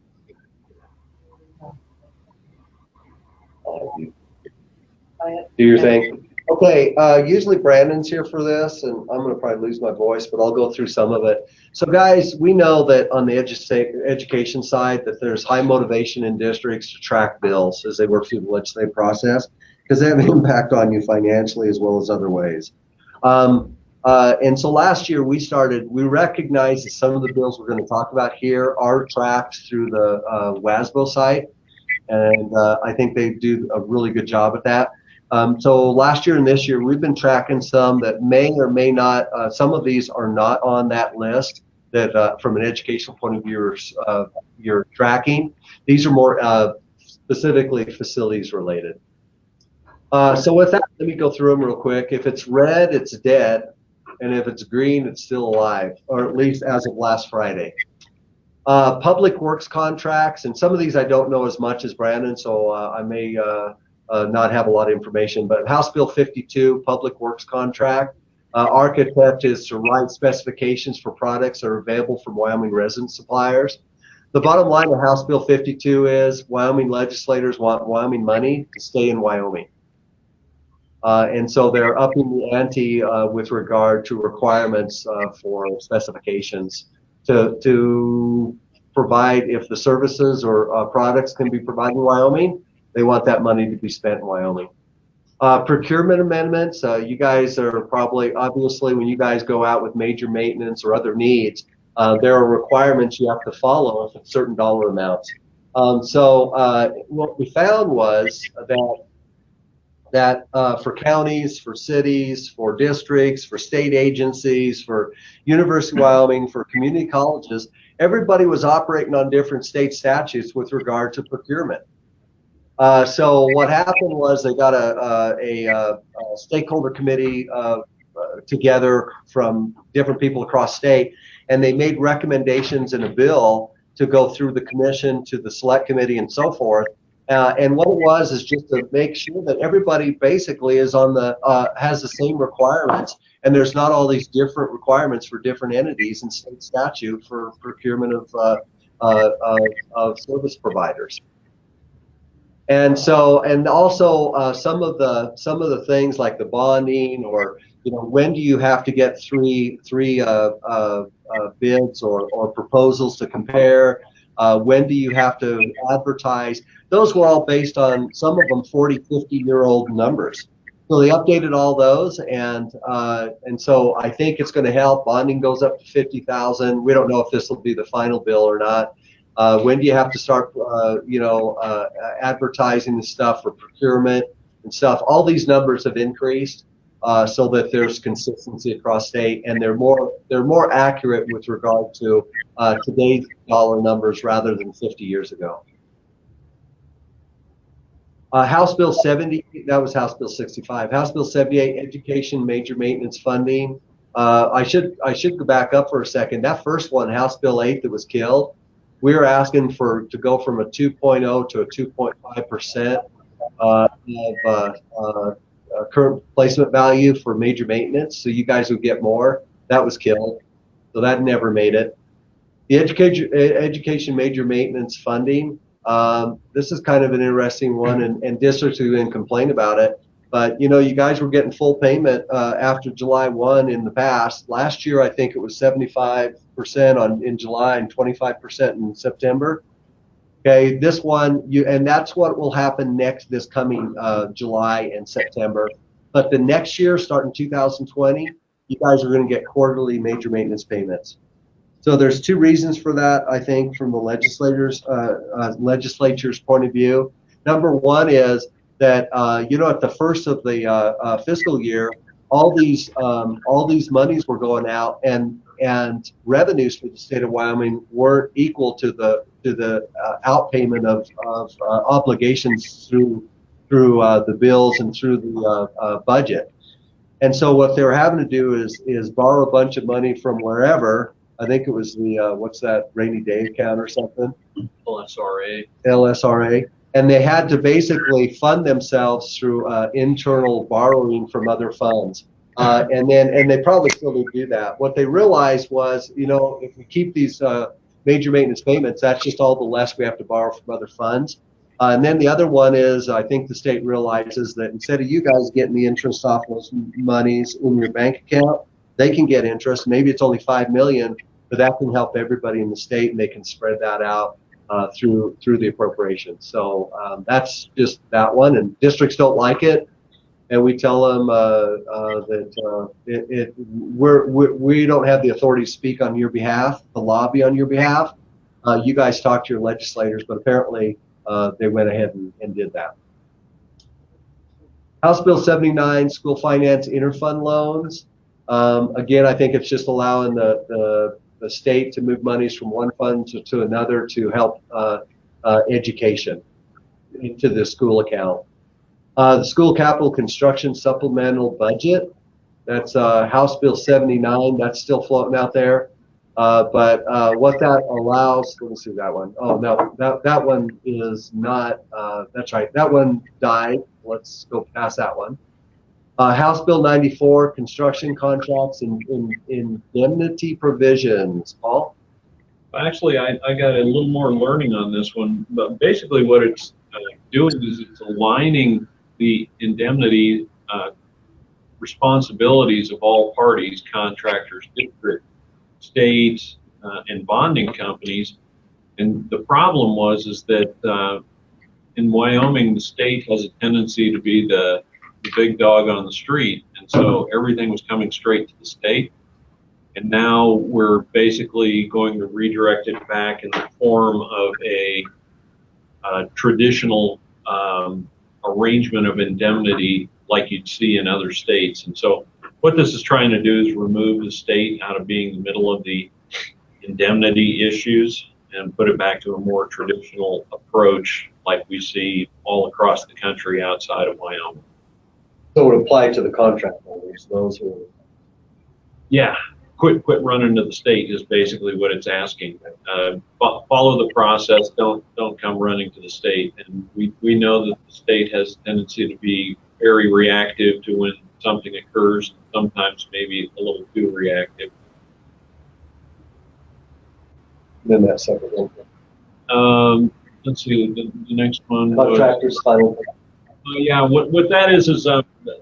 Do your thing. Okay, usually Brandon's here for this, and I'm going to probably lose my voice, but I'll go through some of it. So guys, we know that on the education side that there's high motivation in districts to track bills as they work through the legislative process because they have an impact on you financially as well as other ways. And so last year we recognized that some of the bills we're going to talk about here are tracked through the WASBO site, and I think they do a really good job at that. So last year and this year, we've been tracking some that may or may not, some of these are not on that list that from an educational point of view, you're tracking. These are more specifically facilities related. So with that, let me go through them real quick. If it's red, it's dead. And if it's green, it's still alive, or at least as of last Friday. Public works contracts, and some of these I don't know as much as Brandon, so I may not have a lot of information, but House Bill 52, public works contract. Architect is to write specifications for products that are available from Wyoming resident suppliers. The bottom line of House Bill 52 is Wyoming legislators want Wyoming money to stay in Wyoming. And so they're upping the ante with regard to requirements for specifications to provide, if the services or products can be provided in Wyoming, they want that money to be spent in Wyoming. Procurement amendments, you guys are probably, obviously, when you guys go out with major maintenance or other needs, there are requirements you have to follow with certain dollar amounts. So what we found was that for counties, for cities, for districts, for state agencies, for University of Wyoming, for community colleges, everybody was operating on different state statutes with regard to procurement. So what happened was they got a stakeholder committee together from different people across state, and they made recommendations in a bill to go through the commission to the select committee and so forth. And what it was is just to make sure that everybody basically is on the has the same requirements, and there's not all these different requirements for different entities in state statute for procurement of service providers. And so, and also some of the things like the bonding, or when do you have to get three bids or proposals to compare? When do you have to advertise? Those were all based on, some of them 40, 50-year-old numbers. So they updated all those, and so I think it's going to help. Bonding goes up to $50,000. We don't know if this will be the final bill or not. When do you have to start, advertising the stuff for procurement and stuff? All these numbers have increased so that there's consistency across state, and they're more accurate with regard to today's dollar numbers rather than 50 years ago. House Bill 70, that was House Bill 65. House Bill 78, education major maintenance funding. I should go back up for a second. That first one, House Bill 8, that was killed, we're asking to go from a 2.0 to a 2.5% of current placement value for major maintenance, so you guys would get more. That was killed, so that never made it. The education major maintenance funding, this is kind of an interesting one, and districts have been complaining about it. But you know, you guys were getting full payment after July 1 in the past. Last year, I think it was 75% in July and 25% in September. Okay, this one, and that's what will happen this coming July and September. But the next year, starting 2020, you guys are going to get quarterly major maintenance payments. So there's two reasons for that, I think, from the legislature's point of view. Number one is that you know, at the first of the fiscal year, all these monies were going out, and revenues for the state of Wyoming weren't equal to the outpayment of obligations through the bills and through the budget. And so what they were having to do is borrow a bunch of money from wherever. I think it was the what's that, rainy day account or something? LSRA. And they had to basically fund themselves through internal borrowing from other funds. And they probably still do that. What they realized was, you know, if we keep these major maintenance payments, that's just all the less we have to borrow from other funds. And then the other one is, I think the state realizes that instead of you guys getting the interest off those monies in your bank account, they can get interest. Maybe it's only $5 million, but that can help everybody in the state, and they can spread that out through the appropriations. So that's just that one. And districts don't like it, and we tell them that we don't have the authority to speak on your behalf, to lobby on your behalf. You guys talk to your legislators, but apparently they went ahead and did that. House Bill 79, school finance interfund loans. Again, I think it's just allowing the state to move monies from one fund to another to help education into the school account. The school capital construction supplemental budget, that's House Bill 79, that's still floating out there. But what that allows, let me see that one. Oh, no, that one is not, that's right, that one died. Let's go past that one. House Bill 94, construction contracts and indemnity provisions. Paul? Actually, I got a little more learning on this one, but basically what it's doing is it's aligning the indemnity responsibilities of all parties, contractors, district, states, and bonding companies. And the problem is that in Wyoming, the state has a tendency to be the big dog on the street, and so everything was coming straight to the state. And now we're basically going to redirect it back in the form of a traditional arrangement of indemnity like you'd see in other states. And so what this is trying to do is remove the state out of being the middle of the indemnity issues and put it back to a more traditional approach like we see all across the country outside of Wyoming. So it would apply to the contract holders, those who... Yeah, quit running to the state is basically what it's asking. Follow the process, don't come running to the state. And we know that the state has a tendency to be very reactive to when something occurs, sometimes maybe a little too reactive. Then that second one. Let's see, the next one. Contractors final. Yeah, what that is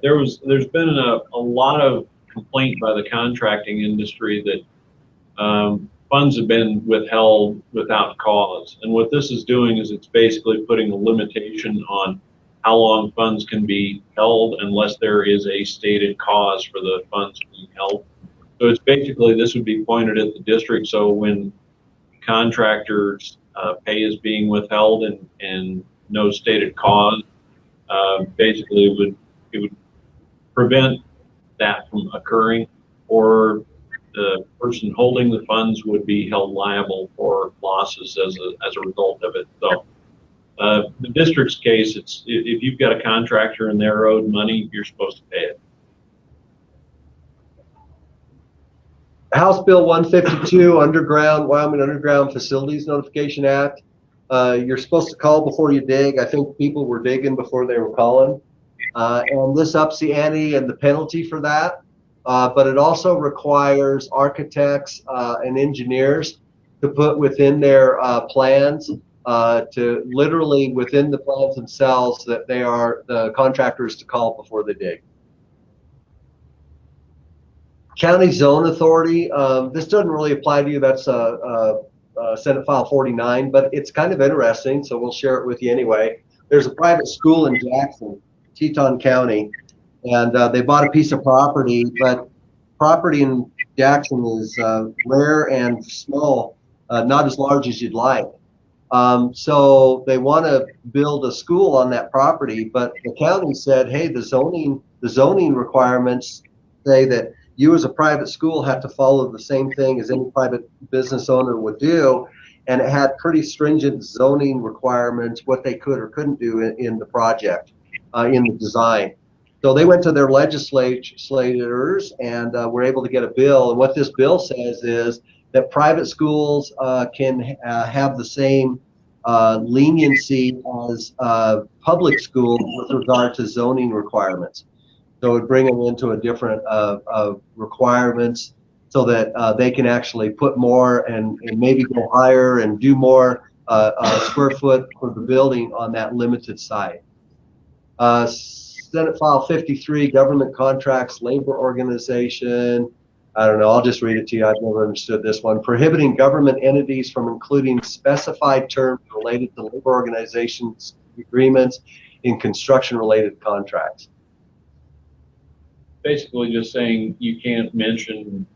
there's been a lot of complaint by the contracting industry that funds have been withheld without cause. And what this is doing is it's basically putting a limitation on how long funds can be held unless there is a stated cause for the funds being held. So it's basically, this would be pointed at the district. So when contractors' pay is being withheld and no stated cause, basically it would prevent that from occurring, or the person holding the funds would be held liable for losses as a result of it. So the district's case, it's if you've got a contractor and they're owed money, you're supposed to pay it. House Bill 152, Wyoming Underground Facilities Notification Act. You're supposed to call before you dig. I think people were digging before they were calling. And this ups the ante and the penalty for that. But it also requires architects and engineers to put within their plans, to literally within the plans themselves, that they are the contractors to call before they dig. County Zone Authority, this doesn't really apply to you. That's Senate File 49, but it's kind of interesting, so we'll share it with you anyway. There's a private school in Jackson, Teton County, and they bought a piece of property, but property in Jackson is rare and small, not as large as you'd like. So they want to build a school on that property, but the county said, hey, the zoning requirements say that you as a private school have to follow the same thing as any private business owner would do. And it had pretty stringent zoning requirements, what they could or couldn't do in the project, in the design. So they went to their legislators and were able to get a bill. And what this bill says is that private schools can have the same leniency as public schools with regard to zoning requirements. So it would bring them into a different requirements so that they can actually put more and maybe go higher and do more square foot for the building on that limited site. Senate File 53, Government Contracts, Labor Organization. I don't know, I'll just read it to you. I've never understood this one. Prohibiting government entities from including specified terms related to labor organizations agreements in construction-related contracts. Basically just saying you can't mention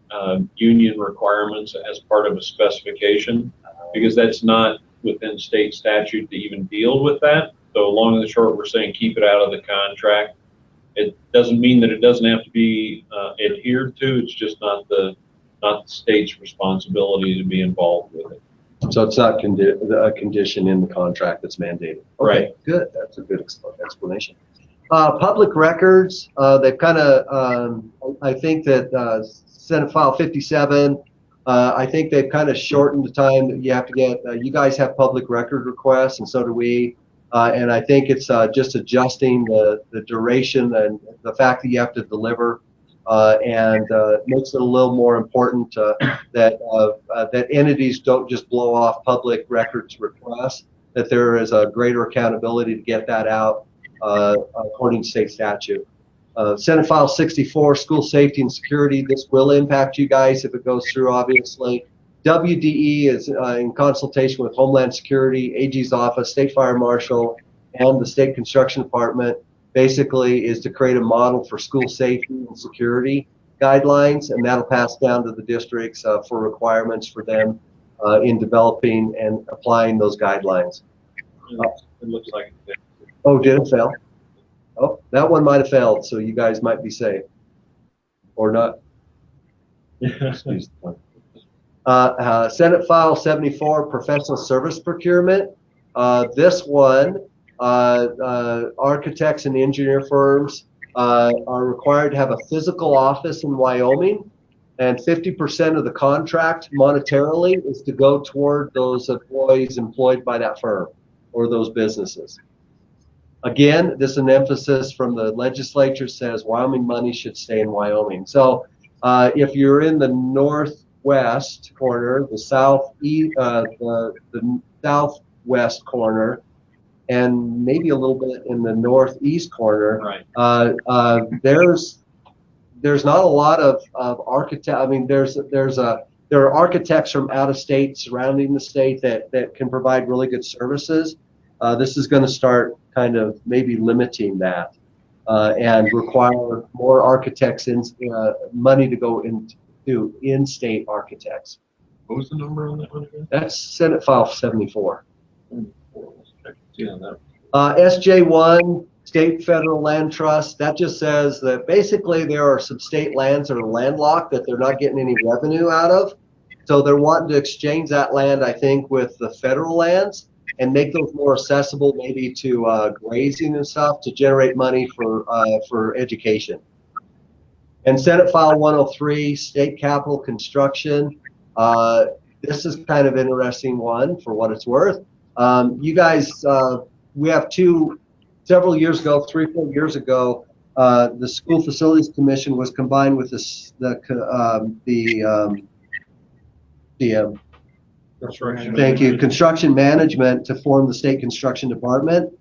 union requirements as part of a specification, because that's not within state statute to even deal with that. So long and the short, we're saying keep it out of the contract. It doesn't mean that it doesn't have to be adhered to. It's just not the state's responsibility to be involved with it. So it's not a condition in the contract that's mandated. Okay, right. Good. That's a good explanation. Public records, they've kind of, I think that Senate File 57, I think they've kind of shortened the time that you have to get, you guys have public record requests, and so do we. And I think it's just adjusting the duration and the fact that you have to deliver, and makes it a little more important that entities don't just blow off public records requests, that there is a greater accountability to get that out according to state statute. Senate File 64, School Safety and Security. This will impact you guys if it goes through, obviously. WDE is in consultation with Homeland Security, AG's office, State Fire Marshal, and the State Construction Department, basically is to create a model for school safety and security guidelines, and that'll pass down to the districts for requirements for them in developing and applying those guidelines. It looks like it. Oh, did it fail? Oh, that one might have failed, so you guys might be safe. Or not. Senate File 74, Professional Service Procurement. This one, architects and engineer firms are required to have a physical office in Wyoming, and 50% of the contract monetarily is to go toward those employees employed by that firm or those businesses. Again, this is an emphasis from the legislature, says Wyoming money should stay in Wyoming. So if you're in the northwest corner, the southwest corner, and maybe a little bit in the northeast corner, right. There's not a lot of architect. I mean, there are architects from out of state surrounding the state that can provide really good services. This is going to start kind of maybe limiting that and require more architects and money to go into in-state architects. What was the number on that one again? That's Senate File 74. Yeah, that. SJ1, State Federal Land Trust, that just says that basically there are some state lands that are landlocked that they're not getting any revenue out of. So they're wanting to exchange that land, I think, with the federal lands and make those more accessible, maybe to grazing and stuff, to generate money for education. And Senate File 103, state capitol construction. This is kind of interesting one for what it's worth. You guys, we have several years ago, 3-4 years ago, the School Facilities Commission was combined with construction management to form the state construction department.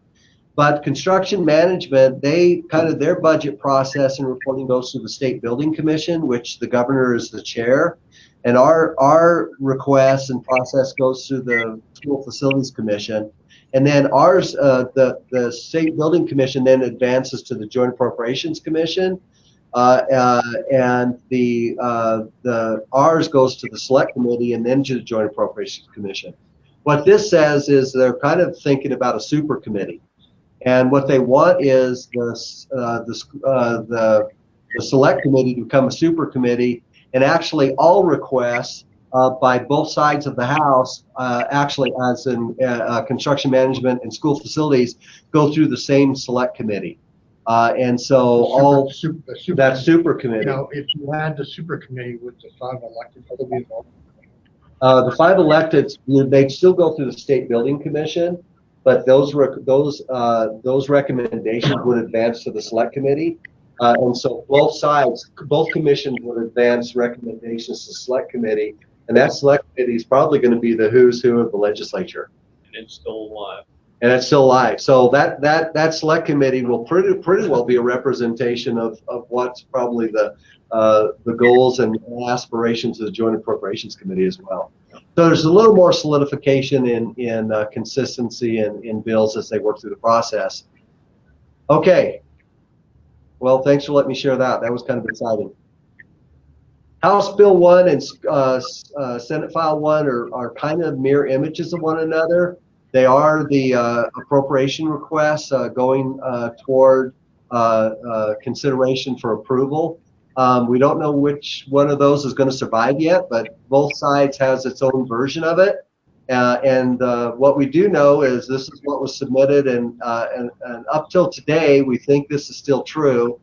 But construction management, their budget process and reporting goes to the State Building Commission, which the governor is the chair. And our request and process goes to the School Facilities Commission. And then ours, the State Building Commission then advances to the Joint Appropriations Commission. And ours goes to the Select Committee and then to the Joint Appropriations Commission. What this says is they're kind of thinking about a super committee. And what they want is the Select Committee to become a super committee, and actually all requests by both sides of the House, actually as in construction management and school facilities, go through the same Select Committee. And so that super committee. Now, if you had the super committee with the 5 elected, how would be involved? The 5 electeds, they'd still go through the State Building Commission, but those recommendations would advance to the Select Committee. And so both commissions would advance recommendations to the Select Committee, and that Select Committee is probably going to be the who's who of the legislature. And it's still alive. And it's still live. So that Select Committee will pretty well be a representation of what's probably the goals and aspirations of the Joint Appropriations Committee as well. So there's a little more solidification in consistency in bills as they work through the process. Okay. Well, thanks for letting me share that. That was kind of exciting. House Bill 1 and Senate File 1 are kind of mirror images of one another. They are the appropriation requests going toward consideration for approval. We don't know which one of those is going to survive yet, but both sides has its own version of it. And what we do know is this is what was submitted, and up till today, we think this is still true.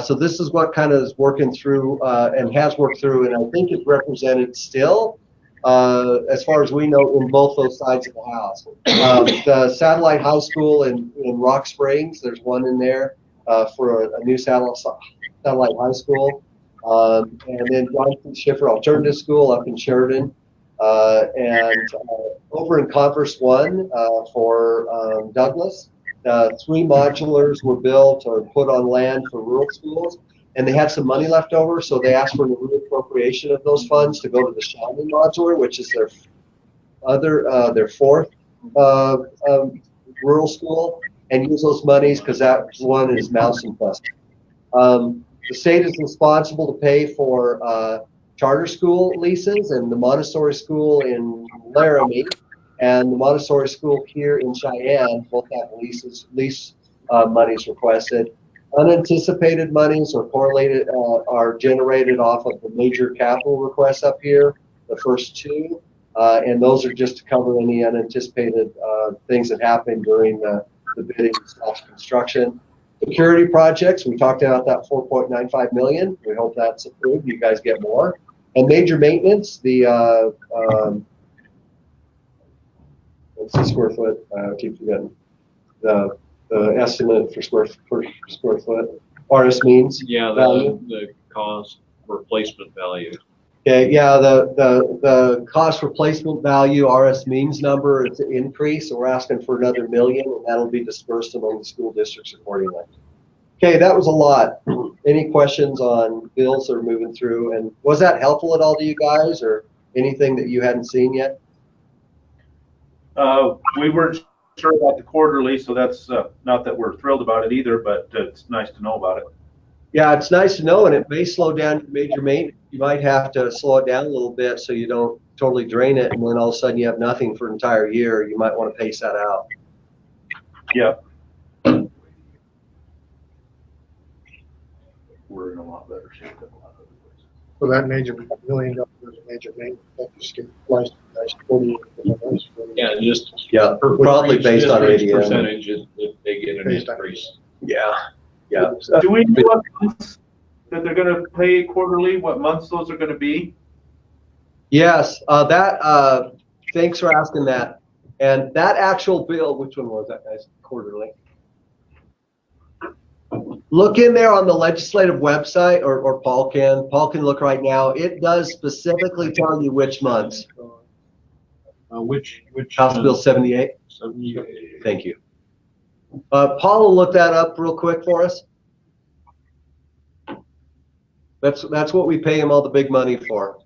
So this is what kind of is working through and has worked through, and I think is represented still, as far as we know, in both those sides of the House. The satellite high school in Rock Springs, there's one in there for a new satellite high school. And then Johnson Schiffer Alternative School up in Sheridan. And over in Converse 1 for Douglas, 3 modulars were built or put on land for rural schools, and they had some money left over, so they asked for a reappropriation of those funds to go to the Shawnee modular, which is their 4th rural school, and use those monies because that one is mouse infested. The state is responsible to pay for charter school leases, and the Montessori school in Laramie and the Montessori school here in Cheyenne both have lease monies requested. Unanticipated monies are correlated, are generated off of the major capital requests up here, the first 2, and those are just to cover any unanticipated things that happen during the bidding / construction. Security projects, we talked about that $4.95 million. We hope that's approved. You guys get more. And major maintenance, the what's the square foot? I keep forgetting the estimate for square foot. RS means. Yeah, the cost replacement value. Okay, yeah, the cost replacement value RS means number is an increase, so we're asking for another $1 million, and that'll be dispersed among the school districts accordingly. Okay, that was a lot. Any questions on bills that are moving through, and was that helpful at all to you guys, or anything that you hadn't seen yet? We weren't sure about the quarterly, so that's not that we're thrilled about it either, but it's nice to know about it. Yeah, it's nice to know, and it may slow down your major maintenance. You might have to slow it down a little bit so you don't totally drain it, and then all of a sudden you have nothing for an entire year. You might want to pace that out. Yeah. We're in a lot better shape than a lot of other places. So that major $1 million major maintenance, that just get priced nice 48. Yeah, just Probably based on ADM. Percentage if they get an increase. Yeah, yeah. Do we know what months that they're gonna pay quarterly, what months those are gonna be? Yes, thanks for asking that. And that actual bill, which one was that, guys? Quarterly. Look in there on the legislative website, or Paul can look right now. It does specifically tell you which months. Which House Bill 78. 78. Thank you. Paul will look that up real quick for us. That's what we pay him all the big money for.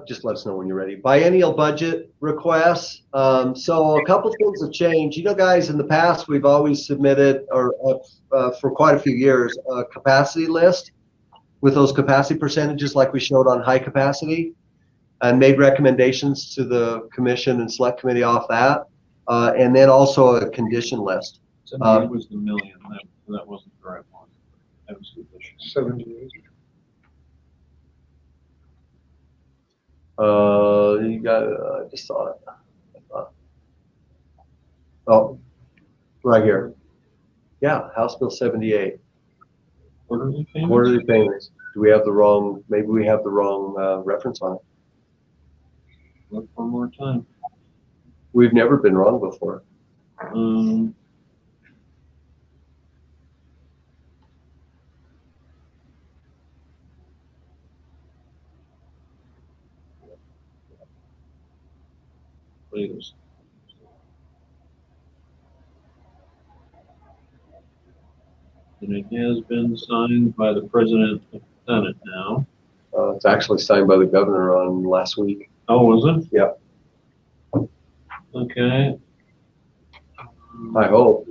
Just let us know when you're ready. Biennial budget requests. So a couple things have changed. You know, guys, in the past we've always submitted, or for quite a few years, a capacity list with those capacity percentages like we showed on high capacity, and made recommendations to the commission and select committee off that, and then also a condition list. 78 was the million. That wasn't the right one. That was the condition. 78. You got. I just saw it. Oh, right here. Yeah, House Bill 78. Quarterly payments? Quarterly payments. Do we have the wrong? Maybe we have the wrong reference on it. Look one more time. We've never been wrong before. Latest. And it has been signed by the President of the Senate now. It's actually signed by the governor on last week. Oh, was it? Yeah. Okay. I hope.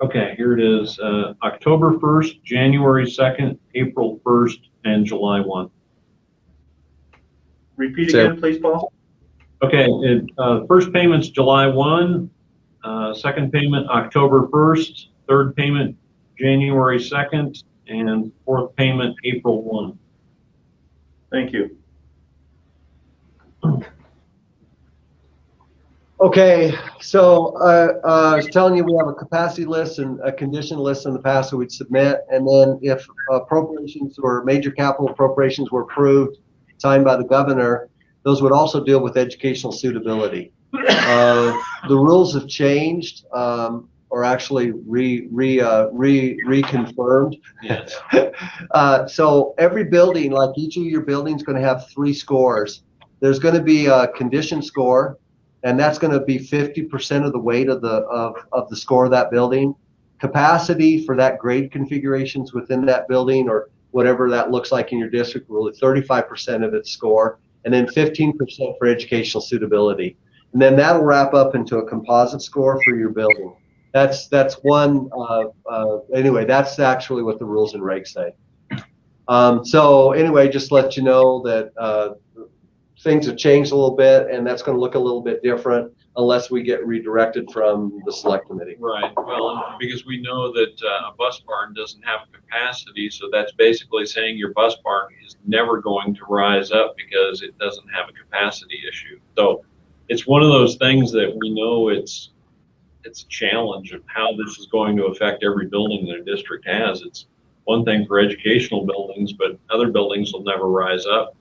Okay, here it is. October 1st, January 2nd, April 1st, and July 1. Repeat So- again, please, Paul. Okay, first payment's July 1, second payment October 1st, third payment January 2nd, and fourth payment April 1. Thank you. Okay, so I was telling you we have a capacity list and a condition list in the past that we'd submit, and then if appropriations or major capital appropriations were approved, signed by the governor, those would also deal with educational suitability. The rules have changed, or actually reconfirmed. Yes. So every building, like each of your buildings, is going to have 3 scores. There's going to be a condition score, and that's going to be 50% of the weight of the score of that building. Capacity for that grade configurations within that building, or whatever that looks like in your district, really 35% of its score, and then 15% for educational suitability. And then that'll wrap up into a composite score for your building. That's one. Anyway, that's actually what the rules and regs say. So anyway, just to let you know that things have changed a little bit, and that's going to look a little bit different unless we get redirected from the select committee. Right. Well, because we know that a bus barn doesn't have capacity, so that's basically saying your bus barn is never going to rise up because it doesn't have a capacity issue. So it's one of those things that we know it's a challenge of how this is going to affect every building that a district has. It's one thing for educational buildings, but other buildings will never rise up.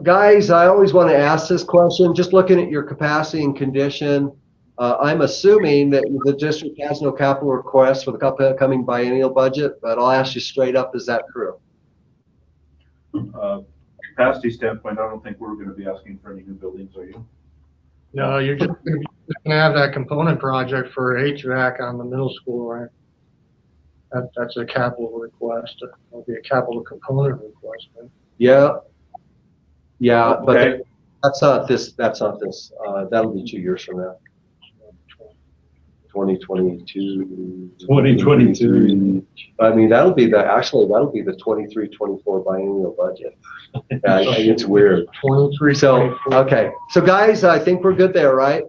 Guys, I always want to ask this question. Just looking at your capacity and condition, I'm assuming that the district has no capital requests for the upcoming biennial budget, but I'll ask you straight up, is that true? Capacity standpoint, I don't think we're going to be asking for any new buildings, are you? No, you're just going to have that component project for HVAC on the middle school, right? That's a capital request. It'll be a capital component request, right? Yeah. Yeah, but Okay. that's not this. That'll be 2 years from now. 2022. 2022. I mean, that'll be the 23-24 biennial budget. It's weird. 23. So, okay. So guys, I think we're good there, right?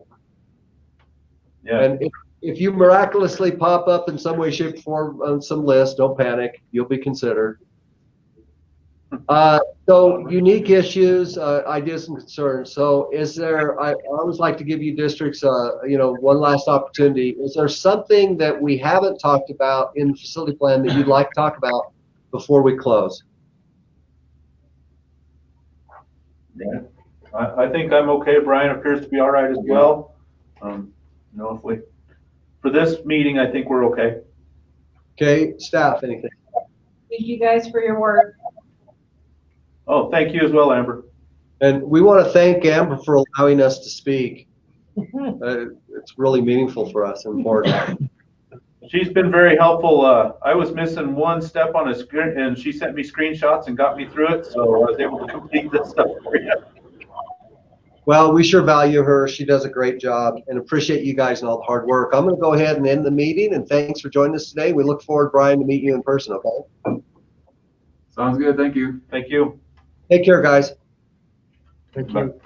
Yeah. And if you miraculously pop up in some way, shape, or form on some list, don't panic. You'll be considered. So unique issues, ideas and concerns. So is there, I always like to give you districts, one last opportunity. Is there something that we haven't talked about in the facility plan that you'd like to talk about before we close? Yeah. I think I'm okay. Brian appears to be all right as well. If we, for this meeting, I think we're okay. Okay, staff, anything? Thank you guys for your work. Oh, thank you as well, Amber. And we want to thank Amber for allowing us to speak. It's really meaningful for us and important. She's been very helpful. I was missing one step on a screen, and she sent me screenshots and got me through it, so I was able to complete this stuff for you. Well, we sure value her. She does a great job and appreciate you guys and all the hard work. I'm going to go ahead and end the meeting, and thanks for joining us today. We look forward, Brian, to meet you in person, okay? Sounds good. Thank you. Thank you. Take care, guys. Thank Bye. you.